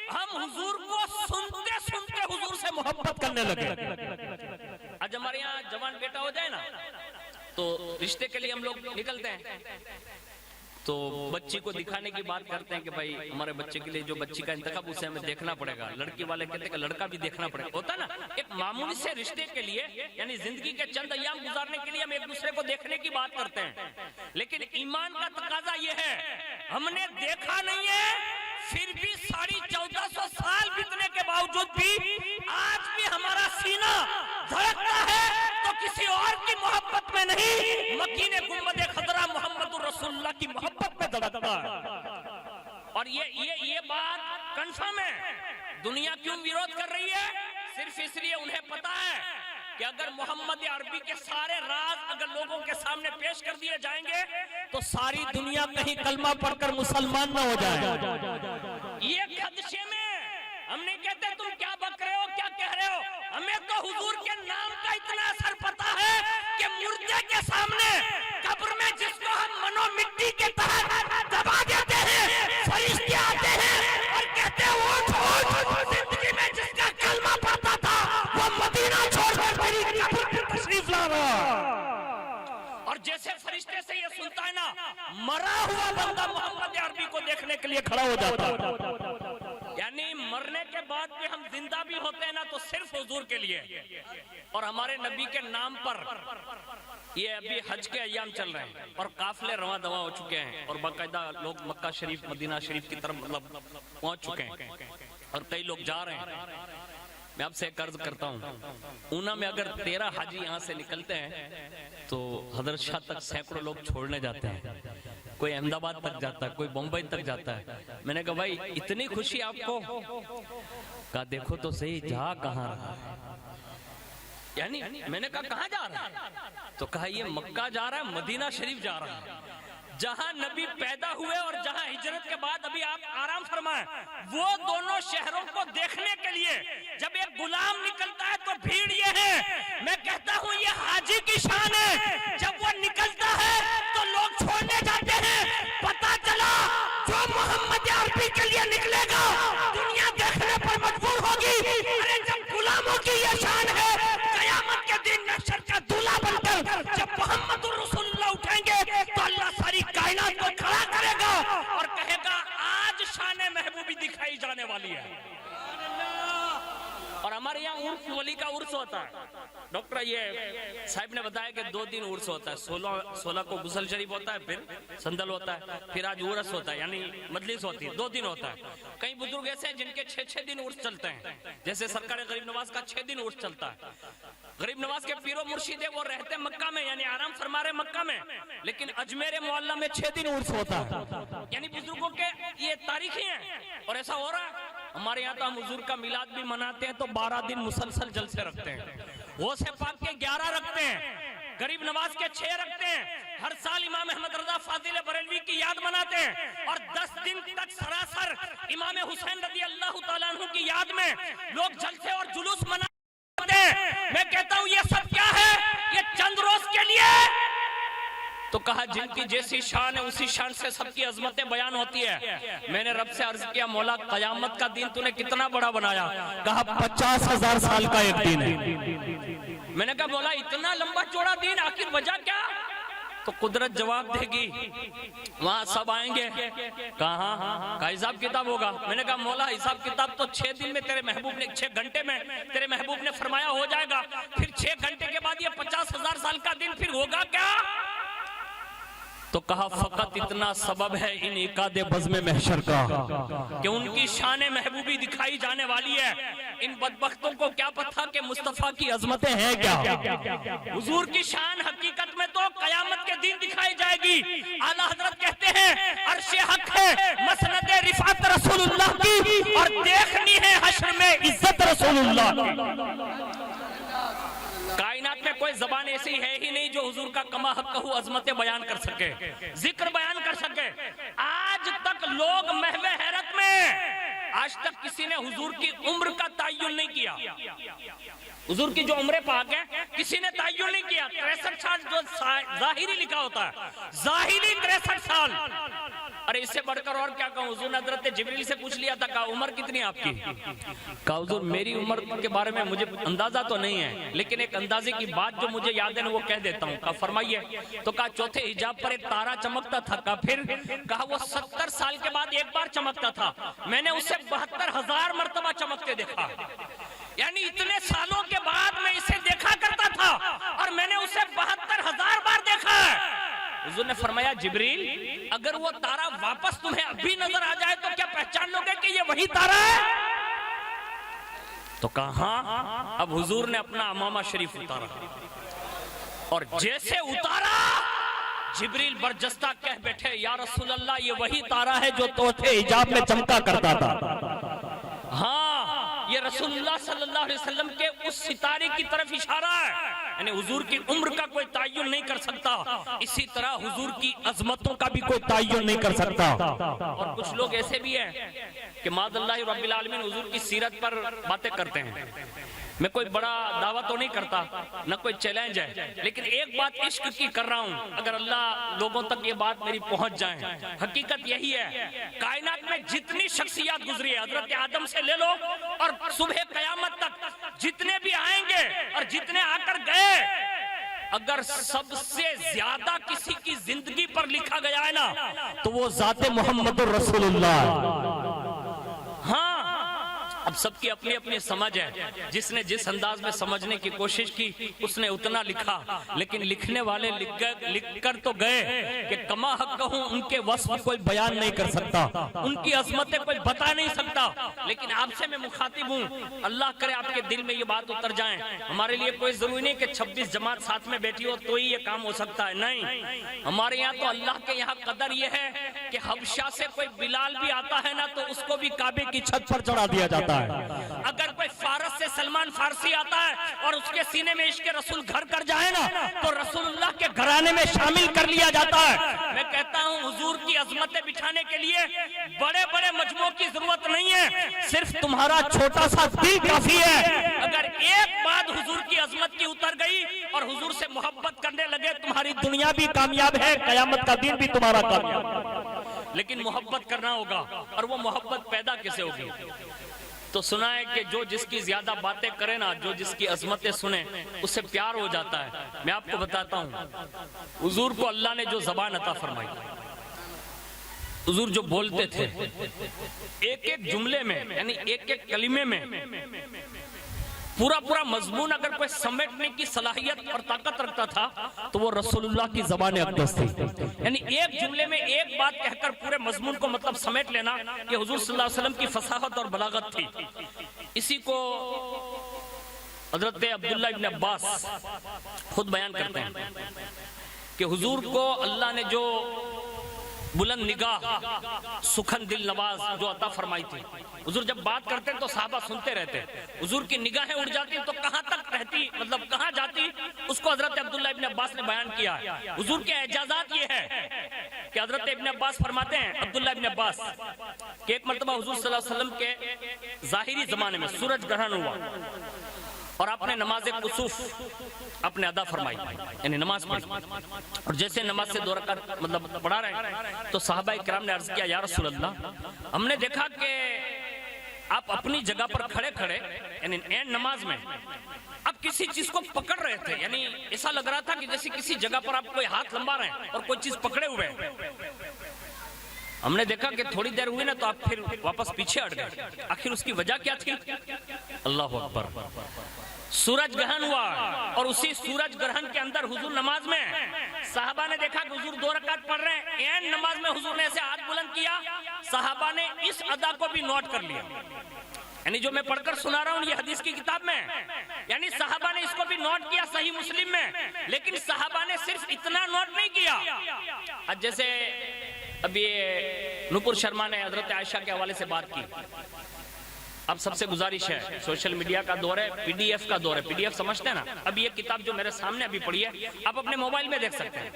ہم حضور کو سنتے سنتے حضور سے محبت کرنے لگے۔ آج ہمارے یہاں جوان بیٹا ہو جائے نا تو رشتے کے لیے ہم لوگ نکلتے ہیں، تو بچی کو دکھانے کی بات کرتے ہیں کہ بھائی ہمارے بچے کے لیے جو بچی کا انتخاب اسے ہمیں دیکھنا پڑے گا، لڑکی والے کہتے ہیں کہ لڑکا بھی دیکھنا پڑے گا۔ ہوتا نا ایک معمولی سے رشتے کے لیے، یعنی زندگی کے چند ایام گزارنے کے لیے ہم ایک دوسرے کو دیکھنے کی بات کرتے ہیں، لیکن ایمان کا تقاضا یہ ہے ہم نے دیکھا نہیں ہے، پھر بھی 1450 سال بیتنے کے باوجود بھی آج بھی ہمارا سینہ دھڑکتا ہے تو کسی اور کی محبت میں نہیں، مکین گنبد خضرا محمد رسول اللہ کی محبت میں دھڑکتا ہے۔ اور یہ بات کنفرم ہے۔ دنیا کیوں ویرود کر رہی ہے؟ صرف صرف اس لیے انہیں پتا ہے کہ اگر محمد عربی کے سارے راز اگر لوگوں کے سامنے پیش کر دیے جائیں گے تو ساری دنیا کہیں کلمہ پڑھ کر مسلمان نہ ہو جائے. یہ خدشے میں ہم نہیں کہتے تم کیا بک رہے ہو, کیا کہہ رہے ہو, ہمیں تو حضور کے نام کا اتنا اثر پتا ہے کہ مردے کے سامنے قبر میں جس کو ہم منو مٹی کے تحت دبا دیتے ہیں, فرشتے آتے ہیں اور کہتے ہیں اٹھ اٹھ, زندگی میں جس کا کلمہ پڑھتا تھا وہ مدینہ چھوڑ کر تیری قبر پر تشریف لا رہا. اور جیسے فرشتے سے یہ سنتا ہے نا, مرا ہوا بندہ محمد عربی کو دیکھنے کے لیے کھڑا ہو جاتا ہے. یعنی مرنے کے بعد بھی ہم زندہ بھی ہوتے ہیں نا تو صرف حضور کے لیے اور ہمارے نبی کے نام پر. یہ ابھی حج کے ایام چل رہے ہیں اور قافلے رواں دواں ہو چکے ہیں اور باقاعدہ لوگ مکہ شریف مدینہ شریف کی طرف مطلب پہنچ چکے ہیں اور کئی لوگ جا رہے ہیں. میں آپ سے ایک عرض کرتا ہوں, اونا میں اگر 13 حاجی یہاں سے نکلتے ہیں تو حضرت شاہ تک سینکڑوں لوگ چھوڑنے جاتے ہیں, کوئی احمد آباد تک جاتا ہے, کوئی بمبئی تک جاتا ہے. میں نے کہا بھائی اتنی خوشی آپ کو, کہا دیکھو تو صحیح جا کہاں رہا ہے. یعنی میں نے کہا کہاں جا رہا ہے, تو کہا یہ مکہ جا رہا ہے, مدینہ شریف جا رہا ہے, جہاں نبی پیدا ہوئے اور جہاں ہجرت کے بعد ابھی آپ آرام فرمائیں. وہ دونوں شہروں کو دیکھنے کے لیے جب ایک غلام نکلتا ہے تو بھیڑ یہ ہے. میں کہتا ہوں یہ حاجی کی شان ہے, جب وہ نکلتا ہے تو لوگ چھوڑنے جاتے ہیں. پتا چلا جو محمد عربی کے لیے نکلے گا دنیا دیکھنے پر مجبور ہوگی. ارے جب غلاموں کی یہ شان ہے, قیامت کے دن محشر کا دولہا بن کر جب محمد رسول اللہ اٹھیں گے تو اللہ ساری کائنات کو کھڑا کرے گا اور کہے گا آج شان محبوبی دکھائی جانے والی ہے. اور ہمارے یہاں عرس ولی کا عرس ہوتا ہے. ڈاکٹر یہ صاحب نے بتایا کہ 2 دن عرس ہوتا ہے, 16 کو غسل شریف ہوتا ہے, پھر سندل ہوتا ہے, پھر آج عرس ہوتا ہے یعنی مجلس ہوتی ہے, 2 دن ہوتا ہے. کئی بزرگ ایسے ہیں جن کے 6 دن عرس چلتے ہیں, جیسے سرکار غریب نواز کا 6 دن عرس چلتا ہے. غریب نواز کے پیر و مرشد ہے وہ رہتے مکہ میں یعنی آرام فرما رہے مکہ میں, لیکن اجمیر معلیٰ میں 6 دن عرس ہوتا ہے. یعنی بزرگوں کے یہ تاریخی ہیں اور ایسا ہو رہا ہے. ہمارے یہاں تو ہم حضور کا میلاد بھی مناتے ہیں تو 12 دن مسلسل جلسے رکھتے ہیں. غوث پاک کے 11 رکھتے ہیں, غریب نواز کے 6 رکھتے ہیں. ہر سال امام احمد رضا فاضل بریلوی کی یاد مناتے ہیں اور 10 دن تک سراسر امام حسین رضی اللہ تعالیٰ عنہ کی یاد میں لوگ جلسے اور جلوس مناتے ہیں. میں کہتا ہوں یہ سب کیا ہے, یہ چند روز کے لیے. تو کہا جن کی جیسی شان ہے اسی شان سے سب کی عظمتیں بیان ہوتی ہے. میں نے رب سے عرض کیا مولا قیامت کا دن تو نے کتنا بڑا بنایا, کہا 50,000 سال کا ایک دن ہے. میں نے کہا مولا اتنا لمبا چوڑا دن آخر وجہ کیا, تو قدرت جواب دے گی وہاں سب آئیں گے, کہاں کا حساب کتاب ہوگا. میں نے کہا مولا حساب کتاب تو 6 دن میں تیرے محبوب نے 6 گھنٹے میں تیرے محبوب نے فرمایا ہو جائے گا, پھر 6 گھنٹے کے بعد یہ 50,000 سال کا دن پھر ہوگا کیا. تو کہا فقط اتنا سبب ہے ان عقاد بزم محشر کا کہ ان کی شان محبوبی دکھائی جانے والی ہے. ان بدبختوں کو کیا پتہ کہ مصطفیٰ کی عظمتیں ہیں کیا. حضور کی شان حقیقت میں تو قیامت کے دن دکھائی جائے گی. اعلیٰ حضرت کہتے ہیں عرش حق ہے مسند رفعت رسول اللہ کی اور دیکھنی ہے حشر میں عزت رسول اللہ کی. کائنات میں کوئی زبان ایسی ہے ہی نہیں جو حضور کا کما حق کہو عظمتیں بیان کر سکے, ذکر بیان کر سکے. آج تک لوگ محو حیرت میں, آج تک کسی نے حضور کی عمر کا تعین نہیں کیا. حضور کی جو عمر پاک ہے کسی نے تعین نہیں کیا. 63 سال جو ظاہری لکھا ہوتا ہے, ظاہری 63 سال. ارے اس سے بڑھ کر اور کیا کہوں, حضور نے حضرت جبریل سے پوچھ لیا تھا, کہا عمر کتنی آپ کی. کہا حضور میری عمر کے بارے میں مجھے اندازہ تو نہیں ہے, لیکن ایک اندازے کی بات جو مجھے یاد ہے وہ کہہ دیتا ہوں. کہا فرمائیے. تو کہا چوتھے حجاب پر ایک تارا چمکتا تھا. کہا پھر. کہا وہ 70 سال کے بعد ایک بار چمکتا تھا, میں نے اسے 72,000 مرتبہ چمکتے دیکھا. یعنی اتنے سالوں کے بعد میں اسے دیکھا کرتا تھا اور میں نے اسے 72,000 بار دیکھا ہے. حضور نے فرمایا جبریل اگر وہ تارا واپس تمہیں ابھی نظر آ جائے تو کیا پہچان لو گے کہ یہ وہی تارا ہے. تو کہا ہاں. اب حضور نے اپنا امامہ شریف اتارا اور جیسے اتارا جبریل برجستہ کہہ بیٹھے یا رسول اللہ یہ وہی تارا ہے جو چوتھے حجاب میں چمکا کرتا تھا. ہاں یہ رسول اللہ صلی اللہ علیہ وسلم کے اس ستارے کی طرف اشارہ ہے، یعنی حضور کی عمر کا کوئی تعین نہیں کر سکتا، اسی طرح حضور کی عظمتوں کا بھی کوئی تعین نہیں کر سکتا۔ اور کچھ لوگ ایسے بھی ہیں کہ معاذ اللہ رب العالمین حضور کی سیرت پر باتیں کرتے ہیں۔ میں کوئی بڑا دعویٰ تو نہیں کرتا، نہ کوئی چیلنج ہے، لیکن ایک بات عشق کی کر رہا ہوں، اگر اللہ لوگوں تک یہ بات میری پہنچ جائے۔ حقیقت یہی ہے، کائنات میں جتنی شخصیات گزری ہے، حضرت آدم سے لے لو اور صبح قیامت تک جتنے بھی آئیں گے اور جتنے آ کر گئے، اگر سب سے زیادہ کسی کی زندگی پر لکھا گیا ہے نا تو وہ ذات محمد رسول اللہ۔ ہاں، اب سب کی اپنی اپنی سمجھ ہے، جس نے جس انداز میں سمجھنے کی کوشش کی اس نے اتنا لکھا، لیکن لکھنے والے لکھ کر تو گئے کہ کما حق کہوں ان کے وصف کوئی بیان نہیں کر سکتا، ان کی عظمتیں کوئی بتا نہیں سکتا۔ لیکن آپ سے میں مخاطب ہوں، اللہ کرے آپ کے دل میں یہ بات اتر جائیں۔ ہمارے لیے کوئی ضروری نہیں کہ 26 جماعت ساتھ میں بیٹھی ہو تو ہی یہ کام ہو سکتا ہے، نہیں، ہمارے یہاں تو اللہ کے یہاں قدر یہ ہے کہ حبشہ سے کوئی بلال بھی آتا ہے نا تو اس کو بھی کعبے کی چھت پر چڑھا دیا جاتا ہے۔ اگر کوئی فارس سے سلمان فارسی آتا ہے اور اس کے سینے میں عشق رسول گھر کر جائے نا تو رسول اللہ کے گھرانے میں شامل کر لیا جاتا ہے۔ میں کہتا ہوں حضور کی عظمتیں بٹھانے کے لیے بڑے بڑے مجموعوں کی ضرورت نہیں ہے، صرف تمہارا چھوٹا سا دل کافی ہے۔ اگر ایک بات حضور کی عظمت کی اتر گئی اور حضور سے محبت کرنے لگے، تمہاری دنیا بھی کامیاب ہے، قیامت کا دن بھی تمہارا کامیاب ہے۔ لیکن محبت کرنا ہوگا، اور وہ محبت پیدا کیسے ہوگی؟ تو سنا ہے کہ جو جس کی زیادہ باتیں کرے نا، جو جس کی عظمتیں سنے، اس سے پیار ہو جاتا ہے۔ میں آپ کو بتاتا ہوں، حضور کو اللہ نے جو زبان عطا فرمائی، حضور جو بولتے تھے ایک ایک جملے میں، یعنی ایک ایک کلمے میں پورا پورا مضمون اگر کوئی سمیٹنے کی صلاحیت اور طاقت رکھتا تھا تو وہ رسول اللہ کی زبان اقدس تھی۔ یعنی ایک جملے میں ایک بات کہہ کر پورے مضمون کو مطلب سمیٹ لینا، یہ حضور صلی اللہ علیہ وسلم کی فصاحت اور بلاغت تھی۔ اسی کو حضرت عبداللہ ابن عباس خود بیان کرتے ہیں کہ حضور کو اللہ نے جو بلند نگاہ، سخن دل نواز جو عطا فرمائی تھی، حضور جب بات کرتے تو صحابہ سنتے رہتے، حضور کی نگاہیں اڑ جاتی تو کہاں تک رہتی، مطلب کہاں جاتی، اس کو حضرت عبداللہ ابن عباس نے بیان کیا۔ حضور کے اعجازات یہ ہے کہ حضرت ابن عباس فرماتے ہیں، عبداللہ ابن عباس، کہ ایک مرتبہ حضور صلی اللہ علیہ وسلم کے ظاہری زمانے میں سورج گرہن ہوا اور آپ نے نماز کسوف آپ نے ادا فرمائی، یعنی نماز پڑھی، اور جیسے نماز سے 2 رکعت مطلب پڑھا رہے تو صحابہ کرام نے عرض کیا، یا رسول اللہ، ہم نے دیکھا کہ آپ اپنی جگہ پر کھڑے کھڑے یعنی این نماز میں اب کسی چیز کو پکڑ رہے تھے، یعنی ایسا لگ رہا تھا کہ جیسے کسی جگہ پر آپ کوئی ہاتھ لمبا رہے ہیں اور کوئی چیز پکڑے ہوئے ہیں۔ ہم نے دیکھا کہ تھوڑی دیر ہوئی نا تو آپ پھر واپس پیچھے ہٹ گئے، آخر اس کی وجہ کیا تھی؟ اللہ اکبر، سورج گرہن ہوا اور اسی سورج گرہن کے اندر حضور نماز میں، صحابہ نے دیکھا کہ حضور 2 رکعت پڑھ رہے ہیں، این نماز میں حضور نے ایسے ہاتھ بلند کیا، صحابہ نے اس ادا کو بھی نوٹ کر لیا، یعنی جو میں پڑھ کر سنا رہا ہوں یہ حدیث کی کتاب میں، یعنی صحابہ نے اس کو بھی نوٹ کیا صحیح مسلم میں، لیکن صحابہ نے صرف اتنا نوٹ نہیں کیا۔ جیسے اب یہ نوپور شرما نے حضرت عائشہ کے حوالے سے بات کی، اب سب سے گزارش ہے، سوشل میڈیا کا دور ہے، پی ڈی ایف کا دور ہے، پی ڈی ایف سمجھتے ہیں نا، اب یہ کتاب جو میرے سامنے ابھی پڑھی ہے آپ اپنے موبائل میں دیکھ سکتے ہیں،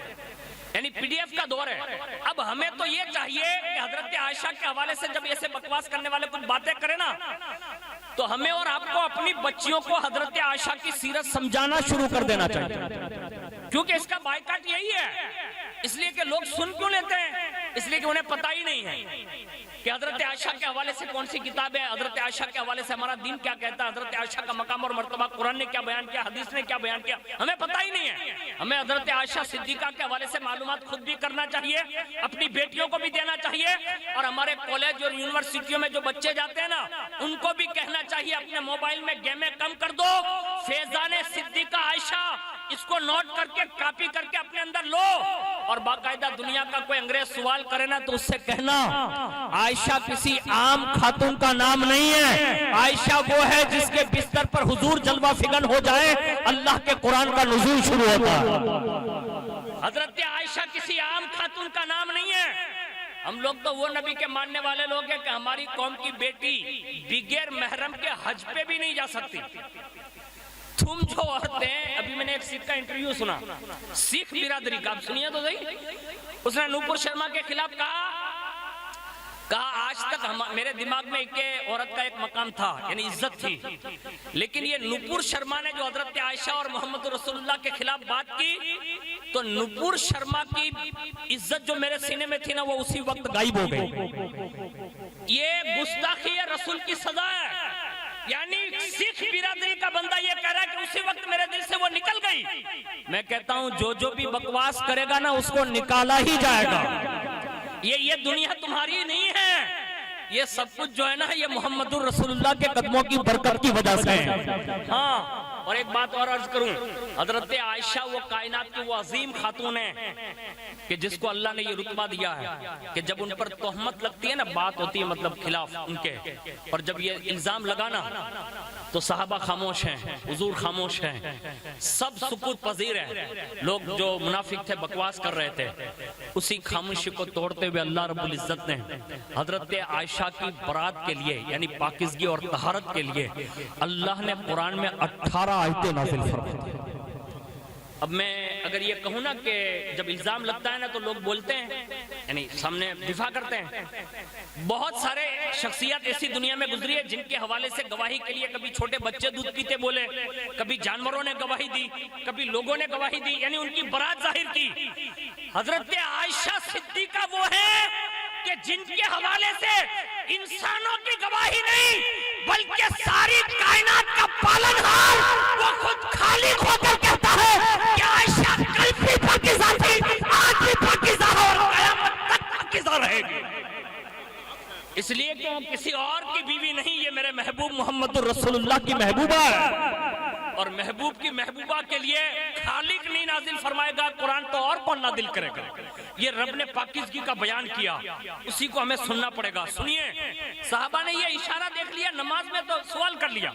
یعنی پی ڈی ایف کا دور ہے۔ اب ہمیں تو یہ چاہیے کہ حضرت عائشہ کے حوالے سے جب ایسے بکواس کرنے والے کچھ باتیں کریں نا تو ہمیں اور آپ کو اپنی بچیوں کو حضرت عائشہ کی سیرت سمجھانا شروع کر دینا چاہیے، کیونکہ اس کا بائیکاٹ یہی ہے، اس لیے کہ لوگ سن کیوں لیتے ہیں؟ اس لیے کہ انہیں پتہ ہی نہیں ہے کہ حضرت عائشہ کے حوالے سے کون سی کتاب ہے، حضرت عائشہ کے حوالے سے ہمارا دین کیا کہتا ہے، حضرت عائشہ کا مقام اور مرتبہ قرآن نے کیا بیان کیا، حدیث نے کیا بیان کیا، ہمیں پتہ ہی نہیں ہے۔ ہمیں حضرت عائشہ صدیقہ کے حوالے سے معلومات خود بھی کرنا چاہیے، اپنی بیٹیوں کو بھی دینا چاہیے، اور ہمارے کالج اور یونیورسٹیوں میں جو بچے جاتے ہیں نا ان کو بھی کہنا چاہیے اپنے موبائل میں گیمیں کم کر دو، فیضان صدیقہ عائشہ اس کو نوٹ کر کے کاپی کر کے اپنے اندر لو، اور باقاعدہ دنیا کا کوئی انگریز سوال کرے نا تو اس سے کہنا عائشہ کسی عام خاتون کا نام نہیں ہے، عائشہ وہ ہے جس کے بستر پر حضور جلوہ فگن ہو جائے اللہ کے قرآن کا نزول شروع ہوتا ہے۔ حضرت عائشہ کسی عام خاتون کا نام نہیں ہے، ہم لوگ تو وہ نبی کے ماننے والے لوگ ہیں کہ ہماری قوم کی بیٹی بغیر محرم کے حج پہ بھی نہیں جا سکتی. تم جو عورتیں، ابھی میں نے ایک سکھ کا انٹرویو سنا، سکھ برادری کا، آپ سنیے تو صحیح. اس نے نوپور شرما کے خلاف کہا آج تک میرے دماغ میں ایک عورت کا ایک مقام تھا، یعنی عزت تھی، لیکن یہ نوپور شرما نے جو حضرت عائشہ اور محمد رسول اللہ کے خلاف بات کی تو نوپور شرما کی عزت جو میرے سینے میں تھی نا وہ اسی وقت غائب ہو گئی. یہ گستاخی رسول کی سزا ہے. یعنی سکھ برادری کا بندہ یہ کہہ رہا ہے کہ اسی وقت میرے دل سے وہ نکل گئی. میں کہتا ہوں جو بھی بکواس کرے گا نا اس کو نکالا ہی جائے گا. یہ دنیا تمہاری نہیں ہے، یہ سب کچھ جو ہے نا یہ محمد الرسول اللہ کے قدموں کی برکت کی وجہ سے ہے. ہاں، اور ایک بات اور عرض کروں، حضرت عائشہ وہ کائنات کی وہ عظیم خاتون ہے کہ جس کو اللہ نے یہ رتبہ دیا ہے کہ جب ان پر تہمت لگتی ہے نا، بات ہوتی ہے مطلب خلاف ان کے، اور جب یہ الزام لگانا تو صحابہ خاموش ہیں، حضور خاموش ہیں، سب سکوت پذیر ہیں. لوگ جو منافق تھے بکواس کر رہے تھے، اسی خاموشی کو توڑتے ہوئے اللہ رب العزت نے حضرت عائشہ کی برات کے لیے یعنی پاکیزگی اور طہارت کے لیے اللہ نے قرآن میں 18 آیتیں نازل فرمائی. اب میں اگر یہ کہوں نا کہ جب الزام لگتا ہے نا تو لوگ بولتے ہیں، یعنی سامنے دفاع کرتے ہیں. بہت سارے شخصیات ایسی دنیا میں گزری ہے جن کے حوالے سے گواہی کے لیے کبھی چھوٹے بچے دودھ پیتے بولے، کبھی جانوروں نے گواہی دی، کبھی لوگوں نے گواہی دی، یعنی ان کی برات ظاہر کی. حضرت عائشہ صدیقہ وہ ہے کہ جن کے حوالے سے انسانوں کی گواہی نہیں بلکہ ساری کائنات کا پالنہار وہ خود خالق ہو کر کہتا ہے کہ عائشہ کل بھی پاکیزہ تھی، آج بھی پاکیزہ اور قیامت تک پاکیزہ رہے گی. اس لیے کہ وہ کسی اور کی بیوی نہیں، یہ میرے محبوب محمد الرسول اللہ کی محبوبہ ہے. اور محبوب کی محبوبہ کے لیے خالق نہیں نازل فرمائے گا قرآن تو اور پڑھنا دل کرے گا. یہ رب نے پاکیزگی کا بیان کیا، اسی کو ہمیں سننا پڑے گا. سنیے، صحابہ نے یہ اشارہ دیکھ لیا، نماز میں تو سوال کر لیا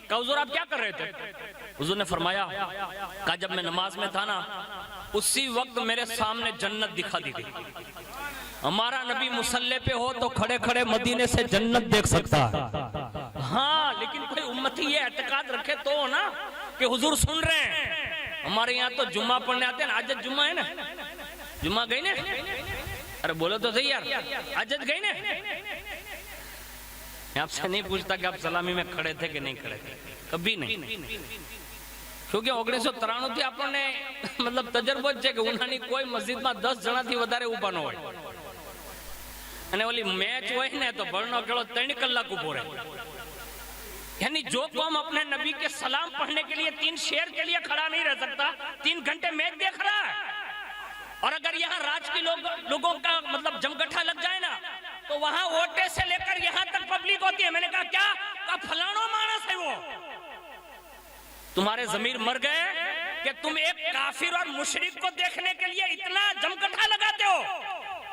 کہ حضور آپ کیا کر رہے تھے؟ حضور نے فرمایا کہ جب میں نماز میں تھا نا اسی وقت میرے سامنے جنت دکھا دی گئی. ہمارا نبی مصلی پہ ہو تو کھڑے کھڑے مدینے سے جنت دیکھ سکتا ہے. ہاں، لیکن کوئی امتی یہ اعتقاد رکھے تو نا کہ حضور سن رہے ہیں. ہمارے یہاں تو جمعہ پڑھنے آتے ہیں نا، آج جمعہ ہے نا، جمعہ گئی نا، ارے بولو تو صحیح یار، آج گئی نا. میں آپ سے نہیں پوچھتا کہ آپ سلامی میں کھڑے تھے کہ نہیں کھڑے تھے، کبھی نہیں. کیونکہ 1993 થી આપણને મતલબ તજરબો છે કે ઉનાની કોઈ મસ્જિદમાં 10 જણાથી વધારે ઊભા ન હોય, અને ઓલી મેચ હોય ને તો ભરનો ખેડો 3 કલાક ઊભો રહે. یعنی جو قوم اپنے نبی کے سلام پڑھنے کے لیے 3 شعر کے لیے کھڑا نہیں رہ سکتا، 3 گھنٹے میچ دیکھ رہا ہے. اور اگر یہاں راج کی لوگوں کا مطلب جمگٹھا لگ جائے نا تو وہاں اوٹے سے لے کر یہاں تک پبلک ہوتی ہے. میں نے کہا کیا؟ کہا فلانو مانس ہے وہ. تمہارے ضمیر مر گئے کہ تم ایک کافر اور مشرک کو دیکھنے کے لیے اتنا جمگٹھا لگاتے ہو.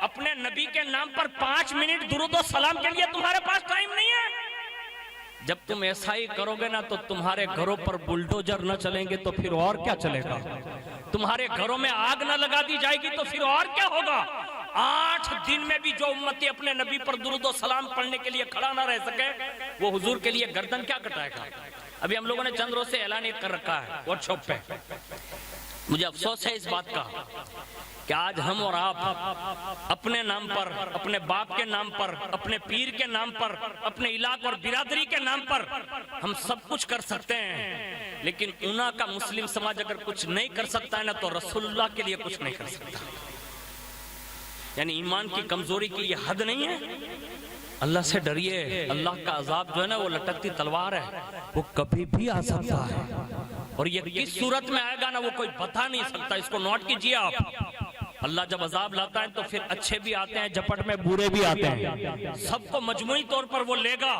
اپنے نبی کے نام پر 5 منٹ درود و سلام کے لیے تمہارے پاس ٹائم نہیں ہے. جب تم ایسا ہی کرو گے نا تو تمہارے گھروں پر بلڈوزر نہ چلیں گے تو پھر اور کیا چلے گا؟ تمہارے گھروں میں آگ نہ لگا دی جائے گی تو پھر اور کیا ہوگا؟ 8 دن میں بھی جو امتی اپنے نبی پر درود و سلام پڑھنے کے لیے کھڑا نہ رہ سکے وہ حضور کے لیے گردن کیا کٹائے گا؟ ابھی ہم لوگوں نے چند روز سے اعلان کر رکھا ہے واٹس ایپ پہ. مجھے افسوس ہے اس بات کا کہ آج ہم اور آپ اپنے نام پر، اپنے باپ کے نام پر، اپنے پیر کے نام پر، اپنے علاقے اور برادری کے نام پر ہم سب کچھ کر سکتے ہیں، لیکن اونا کا مسلم سماج اگر کچھ نہیں کر سکتا ہے نا تو رسول اللہ کے لیے کچھ نہیں کر سکتا. یعنی ایمان کی کمزوری کی یہ حد نہیں ہے. اللہ سے ڈریے. اللہ کا عذاب جو ہے نا وہ لٹکتی تلوار ہے، وہ کبھی بھی آ سکتا ہے، اور یہ کس صورت میں آئے گا نا وہ کوئی بتا نہیں سکتا. اس کو نوٹ کیجئے آپ. اللہ جب عذاب لاتا ہے تو پھر اچھے بھی آتے ہیں جپٹ میں، برے بھی آتے ہیں، سب کو مجموعی طور پر وہ لے گا.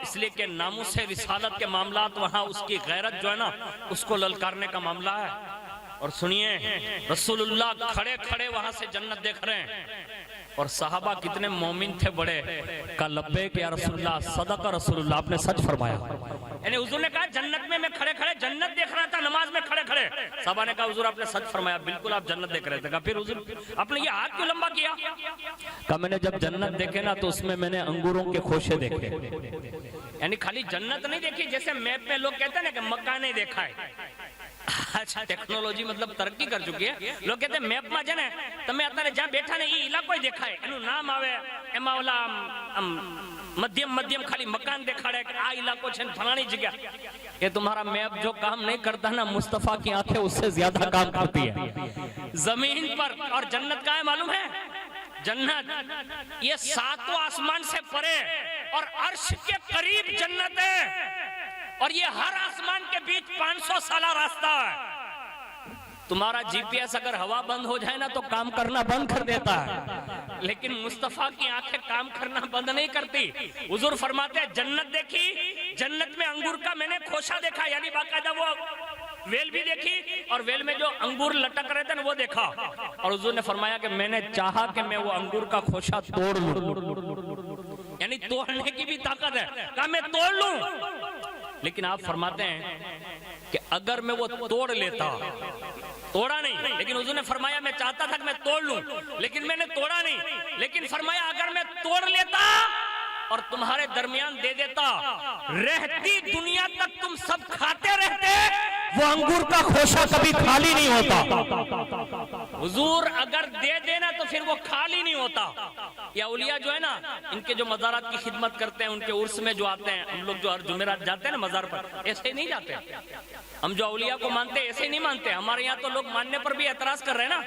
اس لیے کہ ناموس رسالت کے معاملات وہاں اس کی غیرت جو ہے نا اس کو للکارنے کا معاملہ ہے. اور سنیے، رسول اللہ کھڑے کھڑے وہاں سے جنت دیکھ رہے ہیں، اور صحابہ کتنے مومن تھے بڑے. کہا لبیک یا رسول اللہ، صدق رسول اللہ، آپ نے سچ فرمایا. یعنی حضور نے کہا جنت میں کھڑے کھڑے جنت دیکھ رہا تھا، نماز میں کھڑے کھڑے کھڑے. صحابہ نے کہا حضور آپ نے سچ فرمایا, بالکل آپ جنت دیکھ رہے تھے. کہا پھر حضور آپ نے یہ ہاتھ کیوں لمبا کیا؟ کہا میں نے جب جنت دیکھے نا تو اس میں نے انگوروں کے خوشے دیکھے. یعنی خالی جنت نہیں دیکھی, جیسے میپ میں لوگ کہتے ہیں نا کہ مکہ نہیں دیکھا ہے. اچھا ٹیکنالوجی مطلب ترقی کر چکی ہے. لوگ کہتے ہیں میپ میں جانے تمہیں اتارے جہاں بیٹھا نہیں یہ علاقہ ہی دیکھا ہے, انہوں نام آوے اما والا مدھیم خالی مکان دیکھا رہے کہ آ علاقوں چھن فلانی جگہ. کہ تمہارا میپ جو کام نہیں کرتا نا مصطفیٰ کی آنکھیں اس سے زیادہ کام کرتی ہے. زمین پر. اور جنت کا ہے معلوم ہے؟ جنت یہ 7 آسمان سے پرے اور عرش کے قریب جنت ہے, اور یہ ہر آسمان کے بیچ 500 سالہ راستہ ہے. تمہارا جی پی ایس اگر ہوا بند ہو جائے نا تو کام کرنا بند کر دیتا ہے, لیکن مصطفیٰ کی آنکھیں کام کرنا بند نہیں کرتی. حضور فرماتے ہیں جنت دیکھی, جنت میں انگور کا میں نے خوشہ دیکھا, یعنی باقاعدہ وہ ویل بھی دیکھی, اور ویل میں جو انگور لٹک رہے تھے نا وہ دیکھا. اور حضور نے فرمایا کہ میں نے چاہا کہ میں وہ انگور کا خوشہ توڑ لوں, یعنی توڑنے کی بھی طاقت ہے. کہا میں توڑ لوں, لیکن آپ فرماتے ہیں کہ اگر میں وہ توڑ لیتا, توڑا نہیں, لیکن حضور نے فرمایا میں چاہتا تھا کہ میں توڑ لوں لیکن میں نے توڑا نہیں. لیکن فرمایا اگر میں توڑ لیتا اور تمہارے درمیان دے دیتا, رہتی دنیا تک تم سب کھاتے رہتے, وہ انگور کا خوشہ کبھی خالی نہیں ہوتا. حضور اگر دے دینا تو پھر وہ خالی نہیں ہوتا. یہ اولیاء جو ہے نا, ان کے جو مزارات کی خدمت کرتے ہیں, ان کے عرس میں جو آتے ہیں, ہم لوگ جو ہر جمعرات جاتے ہیں نا مزار پر, ایسے نہیں جاتے. ہم جو اولیاء کو مانتے ہیں ایسے نہیں مانتے. ہمارے یہاں تو لوگ ماننے پر بھی اعتراض کر رہے ہیں نا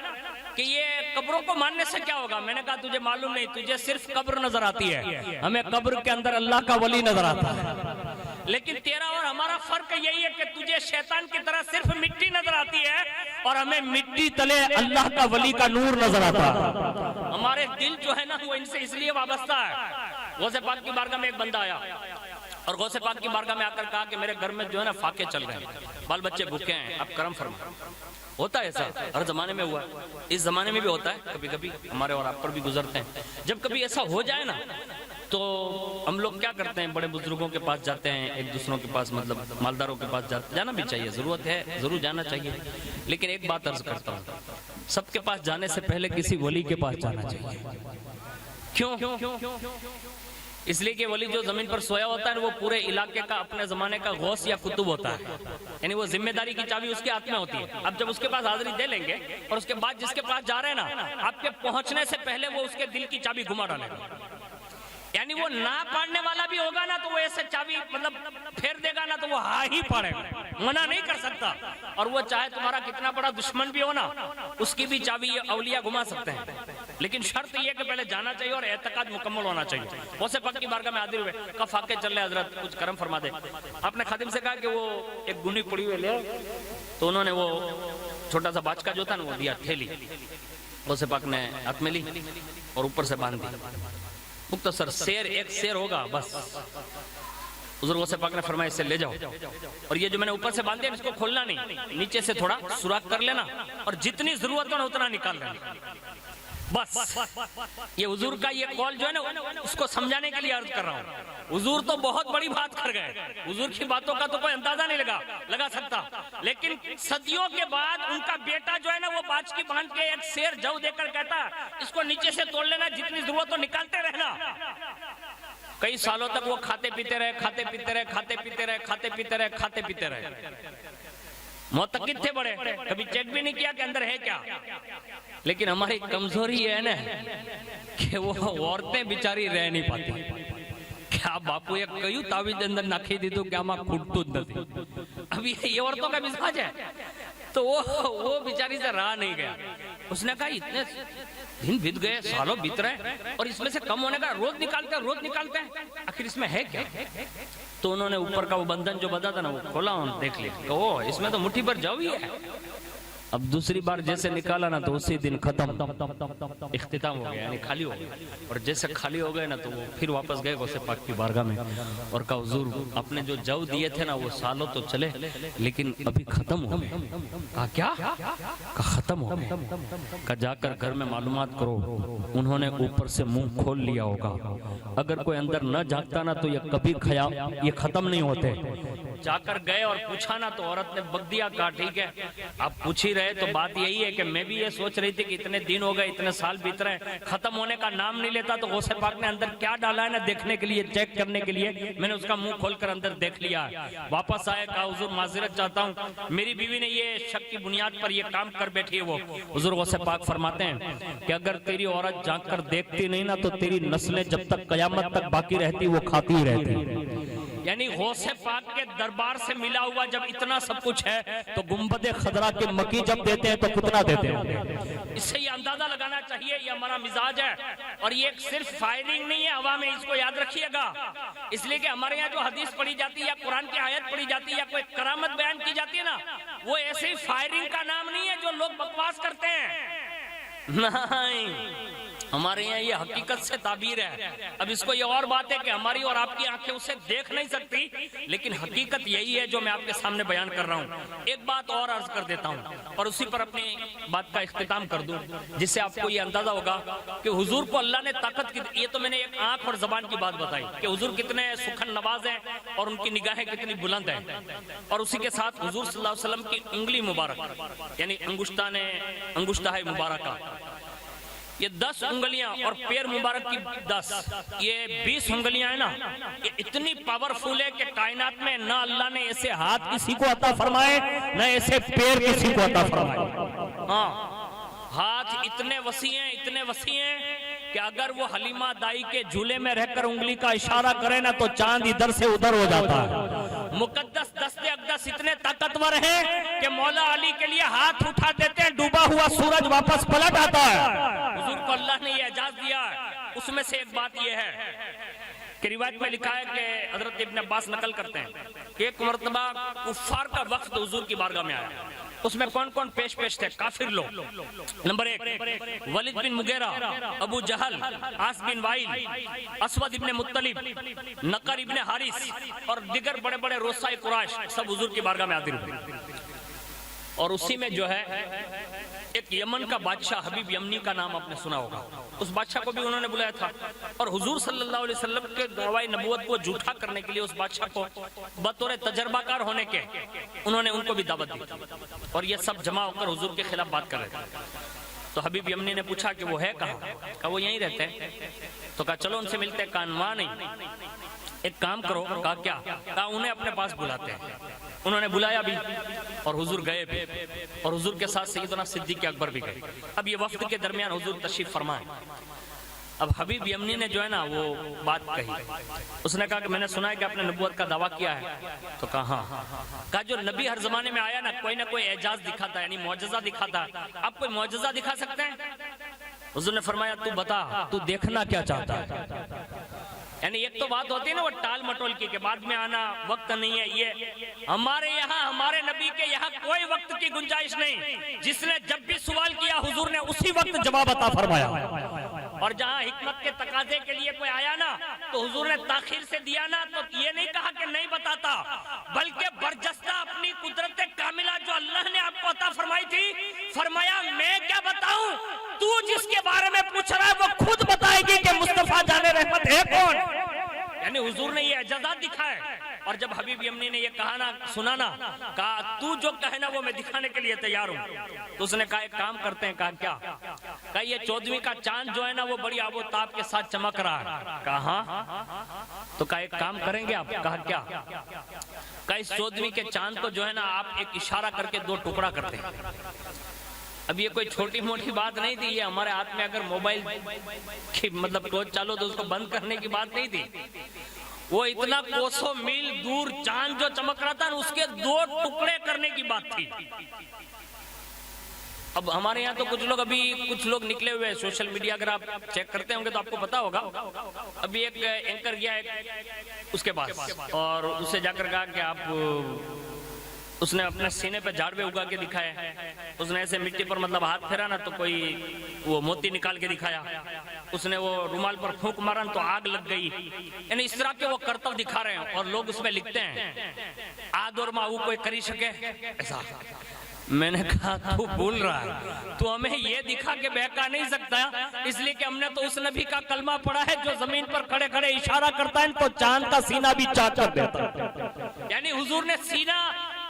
کہ یہ قبروں کو ماننے سے کیا ہوگا. میں نے کہا تجھے معلوم نہیں, تجھے صرف قبر نظر آتی ہے, ہمیں قبر کے اندر اللہ کا ولی نظر آتا ہے. لیکن تیرا اور ہمارا فرق یہی ہے کہ تجھے شیطان کی طرح صرف مٹی نظر آتی ہے اور ہمیں مٹی تلے اللہ کا ولی کا نور نظر آتا ہے. ہمارے دل جو ہے نا وہ ان سے اس لیے وابستہ ہے. غوث پاک کی بارگاہ میں ایک بندہ آیا اور غوث پاک کی بارگاہ میں آ کر کہا کہ میرے گھر میں جو ہے نا فاقے چل رہے ہیں, بال بچے بھوکے ہیں, آپ کرم فرما. ہوتا ہے ایسا, ہر زمانے میں ہوا, اس زمانے میں بھی ہوتا ہے, کبھی کبھی ہمارے اور آپ پر بھی گزرتے ہیں. جب کبھی ایسا ہو جائے نا تو ہم لوگ کیا کرتے ہیں, بڑے بزرگوں کے پاس جاتے ہیں, ایک دوسروں کے پاس, مطلب مالداروں کے پاس جانا بھی چاہیے, ضرورت ہے, ضرور جانا چاہیے. لیکن ایک بات عرض کرتا ہوں, سب کے پاس جانے سے پہلے کسی ولی کے پاس جانا چاہیے. کیوں؟ اس لیے کہ ولی جو زمین پر سویا ہوتا ہے وہ پورے علاقے کا, اپنے زمانے کا غوث یا قطب ہوتا ہے, یعنی وہ ذمہ داری کی چابی اس کے ہاتھ میں ہوتی ہے. اب جب اس کے پاس حاضری دے لیں گے اور اس کے بعد جس کے پاس جا رہے ہیں نا, آپ کے پہنچنے سے پہلے وہ اس کے دل کی چابی گھما ڈالے گا. یعنی وہ نہ پاڑنے والا بھی ہوگا نا تو وہ ایسے چابی مطلب پھیر دے گا نا تو وہ ہاں ہی پاڑے گا, منع نہیں کر سکتا. اور وہ چاہے تمہارا کتنا بڑا دشمن بھی ہو نا, اس کی بھی چابی اولیاء گھما سکتے ہیں. لیکن شرط یہ کہ پہلے جانا چاہیے اور اعتقاد مکمل ہونا چاہیے. غوث پاک کی بارگاہ میں حاضر ہوئے, کہا فاقے چل رہے حضرت, کچھ کرم فرما دے. آپ نے خادم سے کہا کہ وہ ایک گنی پڑی ہوئی لے, تو انہوں نے وہ چھوٹا سا باچکا جو تھا نا وہ دیا, تھیلی. غوث پاک نے ہاتھ میں لی اور اوپر سے باندھ دی. مختصر سیر, ایک سیر ہوگا بس. حضور غوث پاک نے فرمایا اس سے لے جاؤ, اور یہ جو میں نے اوپر سے باندھ دیا اس کو کھولنا نہیں, نیچے سے تھوڑا سوراخ کر لینا اور جتنی ضرورت ہو اتنا نکال لینا بس. یہ حضور کا یہ قول جو ہے نا اس کو سمجھانے کے لیے عرض کر رہا ہوں. حضور تو بہت بڑی بات کر گئے, حضور کی باتوں کا تو کوئی اندازہ نہیں لگا سکتا. لیکن صدیوں کے بعد ان کا بیٹا جو ہے نا وہ باچ کی باندھ کے ایک سیر جو دے کر کہتا اس کو نیچے سے توڑ لینا, جتنی ضرورت ہو نکالتے رہنا. کئی سالوں تک وہ کھاتے پیتے رہے. معتقد تھے بڑے, کبھی چیک بھی نہیں کیا کہ اندر ہے کیا. لیکن ہماری کمزوری یہ ہے نا کہ وہ عورتیں بیچاری رہ نہیں پاتی. کیا باپو یہ کئی تعویذ اندر ناکھی دی تو کیا ماں کھٹو نہیں. اب یہ عورتوں کا مزاج ہے, تو وہ بیچاری سے رہا نہیں گیا. اس نے کہا اتنے دن بیت گئے, سالوں بیت رہے, اور اس میں سے کم ہونے کا روز نکالتے ہیں, آخر اس میں ہے کیا. تو انہوں نے اوپر کا وہ بندھن جو بندھا تھا نا وہ کھولا, دیکھ لیا, اوہ اس میں تو مٹھی پر جاؤ ہی ہے. اب دوسری بار جیسے نکالا نا تو اسی دن ختم, اختتام ہو گیا, یعنی خالی ہو گیا. اور جیسے خالی ہو گئے نا تو وہ پھر واپس گئے غوث پاک کی بارگاہ میں اور کہا حضور آپ نے جو جو دیے تھے نا وہ سالوں تو چلے لیکن ابھی ختم ہو گئے. کہا کیا؟ کہا ختم ہو گئے. کہا جا کر گھر میں معلومات کرو, انہوں نے اوپر سے منہ کھول لیا ہوگا. اگر کوئی اندر نہ جھانکتا نا تو یہ کبھی یہ ختم نہیں ہوتے. جا کر گئے اور پوچھا نا تو عورت نے بک دیا، کہا ٹھیک ہے آپ پوچھ ہی رہے تو بات یہی ہے کہ میں بھی یہ سوچ رہی تھی کہ اتنے دن ہو گئے، اتنے سال بیت رہے، ختم ہونے کا نام نہیں لیتا، تو غوث پاک نے اندر کیا ڈالا ہے نا دیکھنے کے لیے، چیک کرنے کے لیے، میں نے اس کا منہ کھول کر اندر دیکھ لیا۔ واپس آئے، کہا حضور معذرت چاہتا ہوں، میری بیوی نے یہ شک کی بنیاد پر یہ کام کر بیٹھی ہے وہ۔ حضور غوث پاک فرماتے ہیں کہ اگر تیری عورت جھانک کر دیکھتی نہیں نا تو تیری نسلیں جب تک قیامت تک باقی رہتی وہ کھاتی ہی رہتی۔ یعنی غوث پاک کے دربار سے ملا ہوا جب اتنا سب کچھ ہے تو گنبد خضرا کے مکی جب دیتے ہیں تو کتنا دیتے ہیں۔ اس سے یہ اندازہ لگانا چاہیے یہ ہمارا مزاج ہے، اور یہ صرف فائرنگ نہیں ہے ہوا میں، اس کو یاد رکھیے گا۔ اس لیے کہ ہمارے یہاں جو حدیث پڑھی جاتی ہے یا قرآن کی آیت پڑھی جاتی ہے یا کوئی کرامت بیان کی جاتی ہے نا، وہ ایسے ہی فائرنگ کا نام نہیں ہے جو لوگ بکواس کرتے ہیں، نہیں، ہمارے یہاں یہ حقیقت سے تعبیر ہے۔ اب اس کو یہ اور بات ہے کہ ہماری اور آپ کی آنکھیں اسے دیکھ نہیں سکتی، لیکن حقیقت یہی ہے جو میں آپ کے سامنے بیان کر رہا ہوں۔ ایک بات اور عرض کر دیتا ہوں اور اسی پر اپنی بات کا اختتام کر دوں، جس سے آپ کو یہ اندازہ ہوگا کہ حضور کو اللہ نے طاقت کی، یہ تو میں نے ایک آنکھ اور زبان کی بات بتائی کہ حضور کتنے سخن نواز ہیں اور ان کی نگاہیں کتنی بلند ہیں، اور اسی کے ساتھ حضور صلی اللہ علیہ وسلم کی انگلی مبارک یعنی انگشتہ مبارکہ، یہ 10 انگلیاں اور پیر مبارک کی 10، یہ 20 انگلیاں ہیں نا، یہ اتنی پاورفل ہے کہ کائنات میں نہ اللہ نے ایسے ہاتھ کسی کو عطا فرمائے نہ ایسے پیر کسی کو عطا فرمائے۔ ہاں، ہاتھ اتنے وسیع ہیں کہ اگر وہ حلیمہ دائی کے جھولے میں رہ کر انگلی کا اشارہ کرے نا تو چاند ادھر سے ادھر ہو جاتا ہے۔ مقدس دست اقدس اتنے طاقتور ہیں کہ مولا علی کے لیے ہاتھ اٹھا دیتے ہیں، ڈوبا ہوا سورج واپس پلٹ آتا ہے۔ حضور کو اللہ نے یہ اعزاز دیا ہے۔ اس میں سے ایک بات یہ ہے کہ روایت میں لکھا ہے کہ حضرت ابن عباس نقل کرتے ہیں کہ ایک مرتبہ کفار کا وقت حضور کی بارگاہ میں آیا، اس میں کون کون پیش تھے؟ کافر لوگ، نمبر 1 ولید بن مغیرہ، ابو جہل، عاص بن وائل، اسود ابن مطلب، نقر ابن حارث اور دیگر بڑے بڑے روسائے قریش سب حضور کی بارگاہ میں حاضر ہوئے۔ اور اسی میں جو ہے ایک یمن کا بادشاہ حبیب یمنی کا نام آپ نے سنا ہوگا، اس بادشاہ کو بھی انہوں نے بلایا تھا، اور حضور صلی اللہ علیہ وسلم کے دعوی نبوت کو جھوٹا کرنے کے لیے اس بادشاہ کو بطور تجربہ کار ہونے کے انہوں نے ان کو بھی دعوت دی، اور یہ سب جمع ہو کر حضور کے خلاف بات کر رہے تھے۔ تو حبیب یمنی نے پوچھا کہ وہ ہے کہاں؟ کہا وہ یہیں رہتے ہیں۔ تو کہا چلو ان سے ملتے ہیں۔ کہا نہیں، ایک کام کرو۔ کہا کیا؟ کہا انہیں اپنے پاس بلاتے ہیں۔ انہوں نے بلایا بھی اور حضور گئے بھی، اور حضور کے ساتھ سیدنا صدیق اکبر بھی گئے۔ اب یہ وفد کے درمیان حضور تشریف فرمائے۔ اب حبیب یمنی نے جو ہے نا وہ بات کہی، اس نے کہا کہ میں نے سنا ہے کہ آپ نے نبوت کا دعویٰ کیا ہے۔ تو کہا ہاں۔ کہا جو نبی ہر زمانے میں آیا نا کوئی نہ کوئی اعجاز دکھاتا ہے، یعنی معجزہ دکھاتا ہے، آپ کوئی معجزہ دکھا سکتے ہیں؟ حضور نے فرمایا تو بتا تو دیکھنا کیا چاہتا ہے۔ یعنی ایک تو بات ہوتی ہے نا وہ ٹال مٹول کی کہ بعد میں آنا، وقت نہیں ہے، یہ ہمارے یہاں ہمارے نبی کے یہاں کوئی وقت کی گنجائش نہیں، جس نے جب بھی سوال کیا حضور نے اسی وقت جواب عطا فرمایا، اور جہاں حکمت کے تقاضے کے لیے کوئی آیا نا تو حضور نے تاخیر سے دیا نا تو یہ نہیں کہا کہ نہیں بتاتا، بلکہ برجستہ اپنی قدرت کاملہ جو اللہ نے آپ کو عطا فرمائی تھی، فرمایا میں کیا بتاؤں، تو جس کے بارے میں پوچھ رہا ہے وہ خود بتائے گی کہ مصطفیٰ جان رحمت ہے کون۔ یعنی حضور نے یہ اعجازات دکھائے، اور جب حبیب یمنی نے یہ کہا نا سنا نا، کہا تو جو کہے نا وہ میں دکھانے کے لیے تیار ہوں۔ تو اس نے کہا ایک کام کرتے ہیں۔ کہا کیا؟ کہا یہ 14ویں کا چاند جو ہے نا وہ بڑی آب و تاب کے ساتھ چمک رہا ہے۔ کہا ہاں۔ تو کہا ایک کام کریں گے آپ؟ کہا کیا؟ کہا اس 14ویں کے چاند کو جو ہے نا آپ ایک اشارہ کر کے 2 ٹکڑا کرتے ہیں۔ اب یہ کوئی چھوٹی موٹی بات نہیں تھی، یہ ہمارے ہاتھ میں اگر موبائل کی مطلب ٹارچ چالو تو اس کو بند کرنے کی بات نہیں تھی، وہ اتنا کوسوں میل دور چاند جو چمک رہا تھا اس کے 2 ٹکڑے کرنے کی بات تھی۔ اب ہمارے یہاں تو کچھ لوگ نکلے ہوئے سوشل میڈیا، اگر آپ چیک کرتے ہوں گے تو آپ کو پتا ہوگا۔ ابھی ایک اینکر گیا اس کے پاس اور اسے جا کر کہا کہ آپ، اس نے اپنے سینے پہ جھاڑوے اگا کے دکھایا، اس نے ایسے مٹی پر مطلب ہاتھ پھیرا نا تو کوئی وہ موتی نکال کے دکھایا، اس نے وہ رومال پر پھونک مارا تو آگ لگ گئی، یعنی اس طرح کے وہ کرتب دکھا رہے ہیں، اور لوگ اس میں لکھتے ہیں آد اور ماؤ کوئی کری سکے ایسا۔ میں نے کہا تو بھول رہا ہے، تو ہمیں یہ دکھا کے بہکا نہیں سکتا، اس لیے کہ ہم نے تو اس نبی کا کلمہ پڑھا ہے جو زمین پر کھڑے کھڑے اشارہ کرتا ہے تو چاند کا سینہ بھی چاک کر دیتا ہے۔ یعنی حضور نے سینہ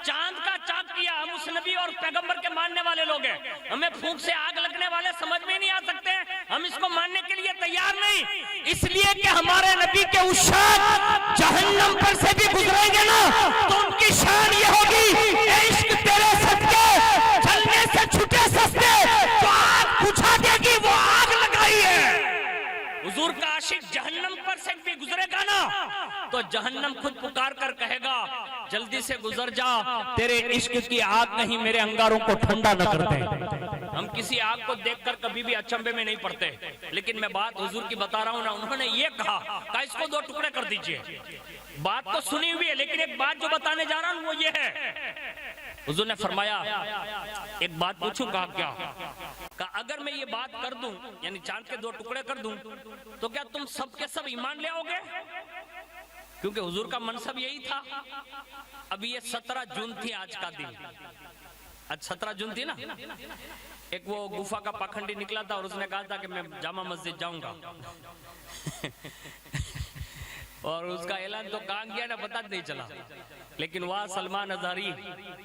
چاند کا چاک کیا. ہم اس نبی اور پیغمبر کے ماننے والے لوگ ہیں, ہمیں پھونک سے آگ لگنے والے سمجھ میں نہیں آ سکتے, ہم اس کو ماننے کے لیے تیار نہیں, اس لیے کہ ہمارے نبی کے عشاق جہنم پر سے بھی گزریں گے نا تو ان کی شان یہ ہوگی, اے عشق تیرے صدقے جلنے سے چھٹے سستے, جو آگ بجھا دے گی وہ آگ لگائی ہے. حضور کا عاشق جہنم پر سے بھی گزرے گا نا تو جہنم خود پکار کر کہے گا جلدی سے گزر جا, تیرے عشق کی آگ کہیں میرے انگاروں کو ٹھنڈا نہ کر دے. ہم کسی آگ کو دیکھ کر کبھی بھی اچنبے میں نہیں پڑتے, لیکن میں بات حضور کی بتا رہا ہوں نا, انہوں نے یہ کہا کہ اس کو 2 ٹکڑے کر دیجئے. بات تو سنی ہوئی ہے لیکن ایک بات جو بتانے جا رہا ہوں وہ یہ ہے. حضور نے فرمایا ایک بات پوچھوں, کہا کیا؟ کہ اگر میں یہ بات کر دوں یعنی چاند کے 2 ٹکڑے کر دوں تو کیا تم سب کے سب ایمان لے آؤ گے؟ کیونکہ حضور کا منصب یہی تھا. ابھی یہ 17 جون تھی آج کا دن, آج 17 جون تھی نا. ایک وہ گفا کا پاکھنڈی نکلا تھا اور اس نے کہا تھا کہ میں جامع مسجد جاؤں گا اور اس کا اعلان تو کہاں گیا نا پتہ نہیں چلا, لیکن واہ سلمان اظہری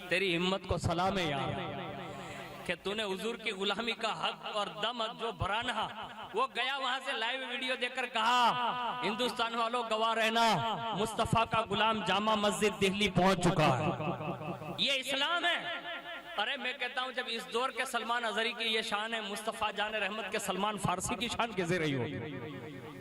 تیری ہمت کو سلام ہے یار کہ تو نے حضور کی غلامی کا حق اور دم جو بھرانا, وہ گیا وہاں سے لائیو ویڈیو دیکھ کر کہا ہندوستان والوں گواہ رہنا مصطفیٰ کا غلام جامع مسجد دہلی پہنچ چکا ہے. یہ اسلام ہے. ارے میں کہتا ہوں جب اس دور کے سلمان اظہری کی یہ شان ہے, مصطفیٰ جان رحمت کے سلمان فارسی کی شان کیسے رہی ہوگی؟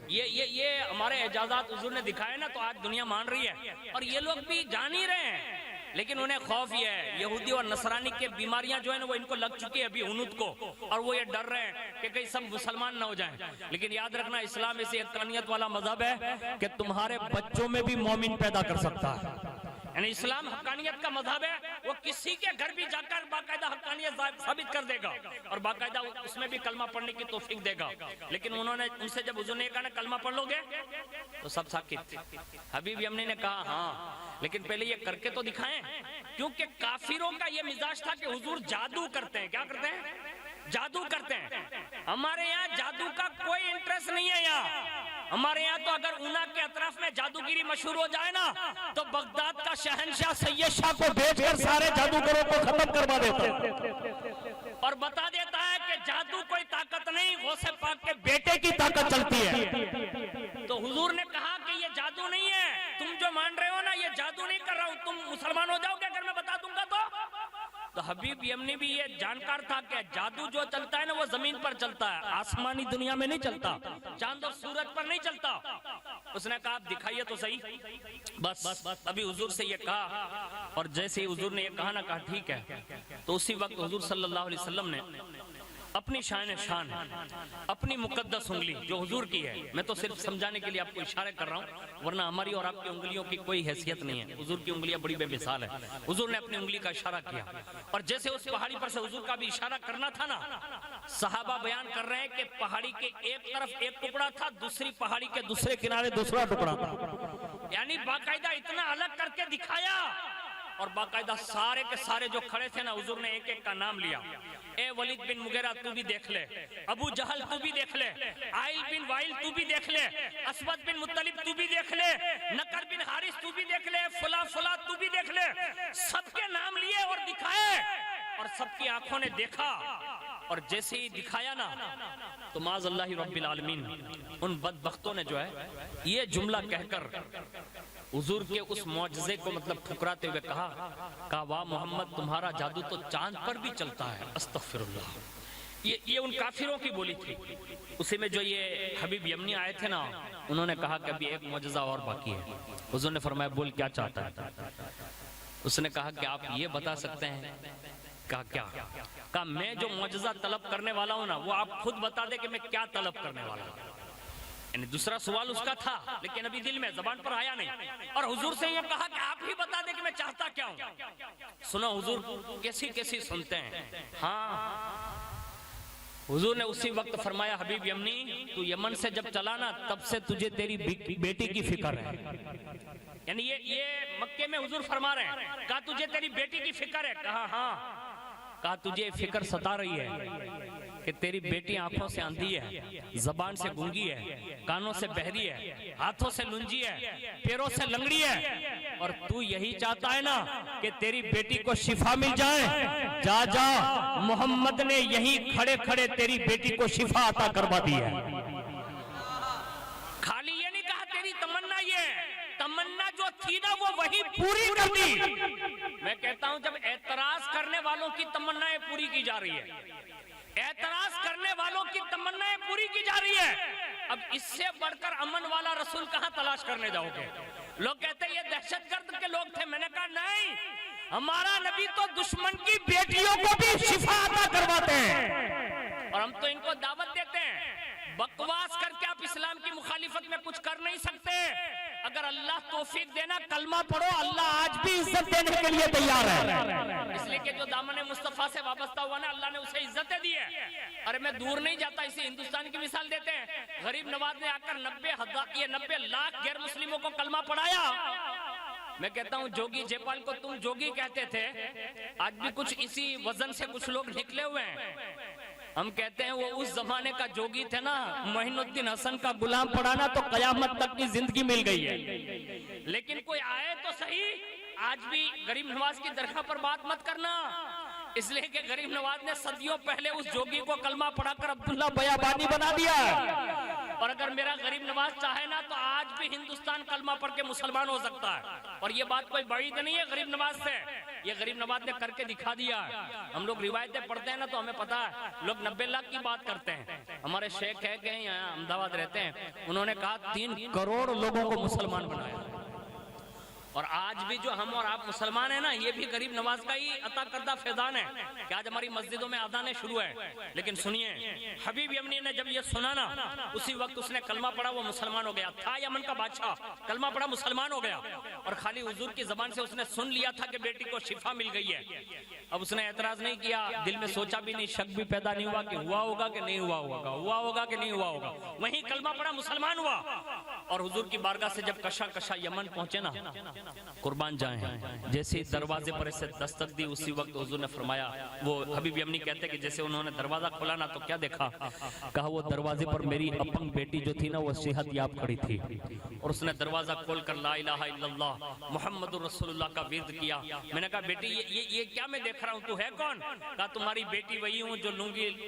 یہ ہمارے اعجازات حضور نے دکھائے نا تو آج دنیا مان رہی ہے, اور یہ لوگ بھی جان ہی رہے ہیں, لیکن انہیں خوف یہ ہے یہودی اور نصرانی کے بیماریاں جو ہیں وہ ان کو لگ چکی ہے ابھی ہنود کو, اور وہ یہ ڈر رہے ہیں کہ کہیں سب مسلمان نہ ہو جائیں. لیکن یاد رکھنا اسلام ایسی حقانیت والا مذہب ہے کہ تمہارے بچوں میں بھی مومن پیدا کر سکتا ہے. یعنی اسلام حقانیت کا مذہب ہے, وہ کسی کے گھر بھی جا کر باقاعدہ حقانیت ثابت کر دے گا اور باقاعدہ اس میں بھی کلمہ پڑھنے کی توفیق دے گا. لیکن انہوں نے ان سے جب حضور نے کہا نا کلمہ پڑھ لو گے تو سب ساکت. حبیب یمنی نے کہا ہاں لیکن پہلے یہ کر کے تو دکھائیں, کیونکہ کافروں کا یہ مزاج تھا کہ حضور جادو کرتے ہیں. کیا کرتے ہیں؟ جادو کرتے ہیں. ہمارے یہاں جادو کا کوئی انٹرسٹ نہیں ہے. یہاں ہمارے یہاں تو اگر اونا کے اطراف میں جادوگیری مشہور ہو جائے نا تو بغداد کا شہنشاہ سید شاہ کو بھیج کر سارے جادوگروں کو ختم کروا دیتا ہے اور بتا دیتا ہے کہ جادو کوئی طاقت نہیں, غوث پاک کے بیٹے کی طاقت چلتی ہے. تو حضور نے کہا کہ یہ جادو نہیں ہے, تم جو مان رہے ہو نا یہ جادو نہیں کر رہا ہوں, تم مسلمان ہو جاؤ گے اگر میں بتا دوں گا تو حبیب یمنی بھی یہ جانکار تھا کہ جادو جو چلتا ہے نا وہ زمین پر چلتا ہے, آسمانی دنیا میں نہیں چلتا, چاند اور سورج پر نہیں چلتا. اس نے کہا آپ دکھائیے تو صحیح. بس ابھی حضور سے یہ کہا اور جیسے ہی حضور نے یہ کہا نا, کہا ٹھیک ہے, تو اسی وقت حضور صلی اللہ علیہ وسلم نے اپنی شان اپنی مقدس انگلی جو حضور کی ہے, میں تو صرف سمجھانے کے لیے آپ کو اشارے کر رہا ہوں ورنہ ہماری اور آپ کی انگلیوں کی کوئی حیثیت نہیں ہے, حضور کی انگلیاں بڑی بے مثال ہے. حضور نے اپنی انگلی کا اشارہ کیا اور جیسے اس پہاڑی پر سے حضور کا بھی اشارہ کرنا تھا نا, صحابہ بیان کر رہے ہیں کہ پہاڑی کے ایک طرف ایک ٹکڑا تھا, دوسری پہاڑی کے دوسرے کنارے دوسرا ٹکڑا تھا. یعنی باقاعدہ اتنا الگ کر کے دکھایا اور باقاعدہ سارے کے سارے جو کھڑے تھے نا حضور نے ایک ایک کا نام لیا. اے ولید بن مغیرہ تو بھی دیکھ لے, ابو جہل تو بھی دیکھ لے, عائل بن وائل تو بھی دیکھ لے, اسود بن مطلب تو بھی دیکھ لے, نکر بن حارث تو بھی دیکھ لے, فلاں فلاں تو بھی دیکھ لے. سب کے نام لیے اور دکھائے اور سب کی آنکھوں نے دیکھا اور جیسے ہی دکھایا نا تو معاذ اللہ رب العالمین ان بدبختوں نے جو ہے یہ جملہ کہہ کر حضور کے اس معجزے کو مطلب ٹھکراتے ہوئے کہا واہ محمد تمہارا جادو تو چاند پر بھی چلتا ہے. استغفر اللہ. یہ ان کافروں کی بولی تھی. اسی میں جو یہ حبیب یمنی آئے تھے نا انہوں نے کہا کہ ابھی ایک معجزہ اور باقی ہے. حضور نے فرمایا بول کیا چاہتا ہے؟ اس نے کہا کہ آپ یہ بتا سکتے ہیں. کہا کیا؟ کہا میں جو معجزہ طلب کرنے والا ہوں نا وہ آپ خود بتا دے کہ میں کیا طلب کرنے والا ہوں. یعنی دوسرا سوال اس کا تھا لیکن ابھی دل میں زبان پر آیا نہیں, اور حضور سے یہ کہا کہ آپ ہی بتا دیں کہ میں چاہتا کیا ہوں. سنو حضور کیسی کیسی سنتے ہیں. ہاں حضور نے اسی وقت فرمایا حبیب یمنی تو یمن سے جب چلا نا تب سے تجھے تیری بیٹی کی فکر ہے. یعنی یہ مکے میں حضور فرما رہے ہیں. کہا تجھے تیری بیٹی کی فکر ہے؟ کہا ہاں. کہا تجھے فکر ستا رہی ہے کہ تیری بیٹی آنکھوں سے اندھی ہے، زبان سے گونگی ہے، کانوں سے بہری ہے، ہاتھوں سے لنجی ہے، پیروں سے لنگڑی ہے، اور تو یہی چاہتا ہے نا کہ تیری بیٹی کو شفا مل جائے؟ جا جا، محمد نے یہی کھڑے کھڑے تیری بیٹی کو شفا عطا کروا دی ہے۔ خالی یہ نہیں کہا تیری تمنا یہ ہے، تمنا جو تھی نا وہ وہی پوری کر دی۔ میں کہتا ہوں جب اعتراض کرنے والوں کی تمنائیں پوری کی جا رہی ہے، اعتراض کرنے والوں کی تمنائیں پوری کی جا رہی ہے، اب اس سے بڑھ کر امن والا رسول کہاں تلاش کرنے جاؤ گے؟ لوگ کہتے ہیں یہ دہشت گرد کے لوگ تھے، میں نے کہا نہیں، ہمارا نبی تو دشمن کی بیٹیوں کو بھی شفا عطا کرواتے ہیں، اور ہم تو ان کو دعوت دیتے ہیں۔ بکواس کر کے آپ اسلام کی مخالفت میں کچھ کر نہیں سکتے۔ اگر اللہ توفیق دینا کلمہ پڑھو، اللہ آج بھی عزت دینے کے لیے تیار ہے، اس لیے کہ جو دامن مصطفیٰ سے وابستہ ہوا نا اللہ نے اسے عزتیں دی ہے۔ ارے میں دور نہیں جاتا، اسی ہندوستان کی مثال دیتے ہیں، غریب نواز نے آ کر 90 لاکھ غیر مسلموں کو کلمہ پڑھایا۔ میں کہتا ہوں جوگی جے پال کو تم جوگی کہتے تھے، آج بھی کچھ اسی وزن سے کچھ لوگ نکلے ہوئے ہیں۔ ہم کہتے ہیں وہ اس زمانے کا جوگی تھے نا، معین الدین حسن کا غلام پڑھانا تو قیامت تک کی زندگی مل گئی ہے۔ لیکن کوئی آئے تو صحیح، آج بھی غریب نواز کی درگاہ پر بات مت کرنا، اس لیے کہ غریب نواز نے صدیوں پہلے اس جوگی کو کلمہ پڑھا کر عبداللہ بیابانی بنا دیا ہے۔ اور اگر میرا غریب نواز چاہے نا تو آج بھی ہندوستان کلمہ پڑھ کے مسلمان ہو سکتا ہے، اور یہ بات کوئی بعید نہیں ہے غریب نواز سے، یہ غریب نواز نے کر کے دکھا دیا ہے۔ ہم لوگ روایتیں پڑھتے ہیں نا تو ہمیں پتا ہے، لوگ 90 لاکھ کی بات کرتے ہیں، ہمارے شیخ ہے کہ یہاں احمدآباد رہتے ہیں، انہوں نے کہا 3 کروڑ لوگوں کو مسلمان بنایا۔ اور آج بھی جو ہم اور آپ مسلمان ہیں نا، یہ بھی غریب نواز کا ہی عطا کردہ فیضان ہے کہ آج ہماری مسجدوں میں اذانیں شروع ہے۔ لیکن سنیے، حبیب یمنی نے جب یہ سنا نا، اسی وقت اس نے کلمہ پڑھا، وہ مسلمان ہو گیا تھا، یمن کا بادشاہ کلمہ پڑھا مسلمان ہو گیا، اور خالی حضور کی زبان سے اس نے سن لیا تھا کہ بیٹی کو شفا مل گئی ہے۔ اب اس نے اعتراض نہیں کیا، دل میں سوچا بھی نہیں، شک بھی پیدا نہیں ہوا کہ ہوا ہوگا کہ نہیں ہوا ہوگا، ہوا ہوگا کہ نہیں ہوا ہوگا، وہیں کلمہ پڑھا مسلمان ہوا۔ اور حضور کی بارگاہ سے جب کشا کشا یمن پہنچے نا، قربان جائیں، جیسے دروازے پر اسے دستک دی، اسی وقت حضور نے فرمایا، وہ حبیب یمنی کہتے کہ جیسے انہوں نے دروازہ کھولا نا تو کیا دیکھا؟ کہا وہ دروازے پر میری اپنگ بیٹی جو تھی نا وہ صحت یاب کھڑی تھی، اور اس نے دروازہ کھول کر لا الہ الا اللہ محمد رسول اللہ کا ورد کیا۔ میں نے کہا بیٹی یہ کیا میں دیکھ رہا ہوں، تو ہے کون؟ کہا تمہاری بیٹی وہی ہوں جو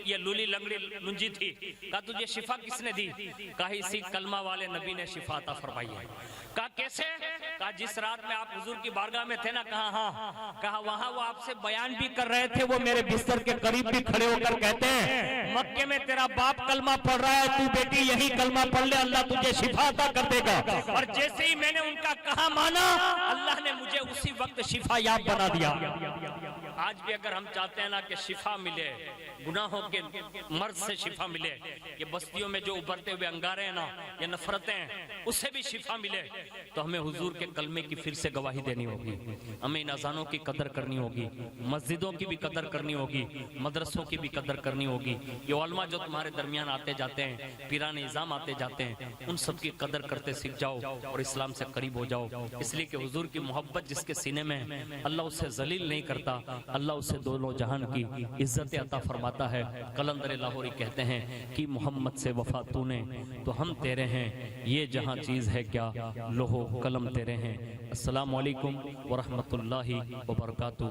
یہ لولی لنگڑی لنجی تھی۔ کہا تجھے شفا کس نے دی؟ کہا اسی کلمہ والے نبی نے شفا عطا فرمائی ہے۔ کہا کیسے؟ کہا جس رات میں آپ حضور کی بارگاہ میں تھے نا، کہا ہاں، کہا وہاں وہ آپ سے بیان بھی کر رہے تھے، وہ میرے بستر کے قریب بھی کھڑے ہو کر کہتے ہیں مکے میں تیرا باپ کلمہ پڑھ رہا ہے، تو بیٹی یہی کلمہ پڑھ لے، اللہ تجھے شفا عطا کر دے گا۔ اور جیسے ہی میں نے ان کا کہا مانا، اللہ نے مجھے اسی وقت شفا یاب بنا دیا۔ آج بھی اگر ہم چاہتے ہیں نا کہ شفا ملے، گناہوں کے مرض سے شفا ملے، یہ بستیوں میں جو ابھرتے ہوئے انگارے ہیں نا، یہ نفرتیں، اس سے بھی شفا ملے، تو ہمیں حضور کے کلمے کی پھر سے گواہی دینی ہوگی، ہمیں ان اذانوں کی قدر کرنی ہوگی، مسجدوں کی بھی قدر کرنی ہوگی، مدرسوں کی بھی قدر کرنی ہوگی۔ یہ علماء جو تمہارے درمیان آتے جاتے ہیں، پیران نظام آتے جاتے ہیں، ان سب کی قدر کرتے سیکھ جاؤ اور اسلام سے قریب ہو جاؤ، اس لیے کہ حضور کی محبت جس کے سینے میں ہے، اللہ اسے ذلیل نہیں کرتا، اللہ اسے دونوں جہان کی عزت عطا فرماتا ہے۔ قلندر لاہوری کہتے ہیں کہ محمد سے وفا تو نے تو ہم تیرے ہیں، یہ جہاں چیز ہے کیا لوہو قلم تیرے ہیں۔ السلام علیکم ورحمۃ اللہ وبرکاتہ۔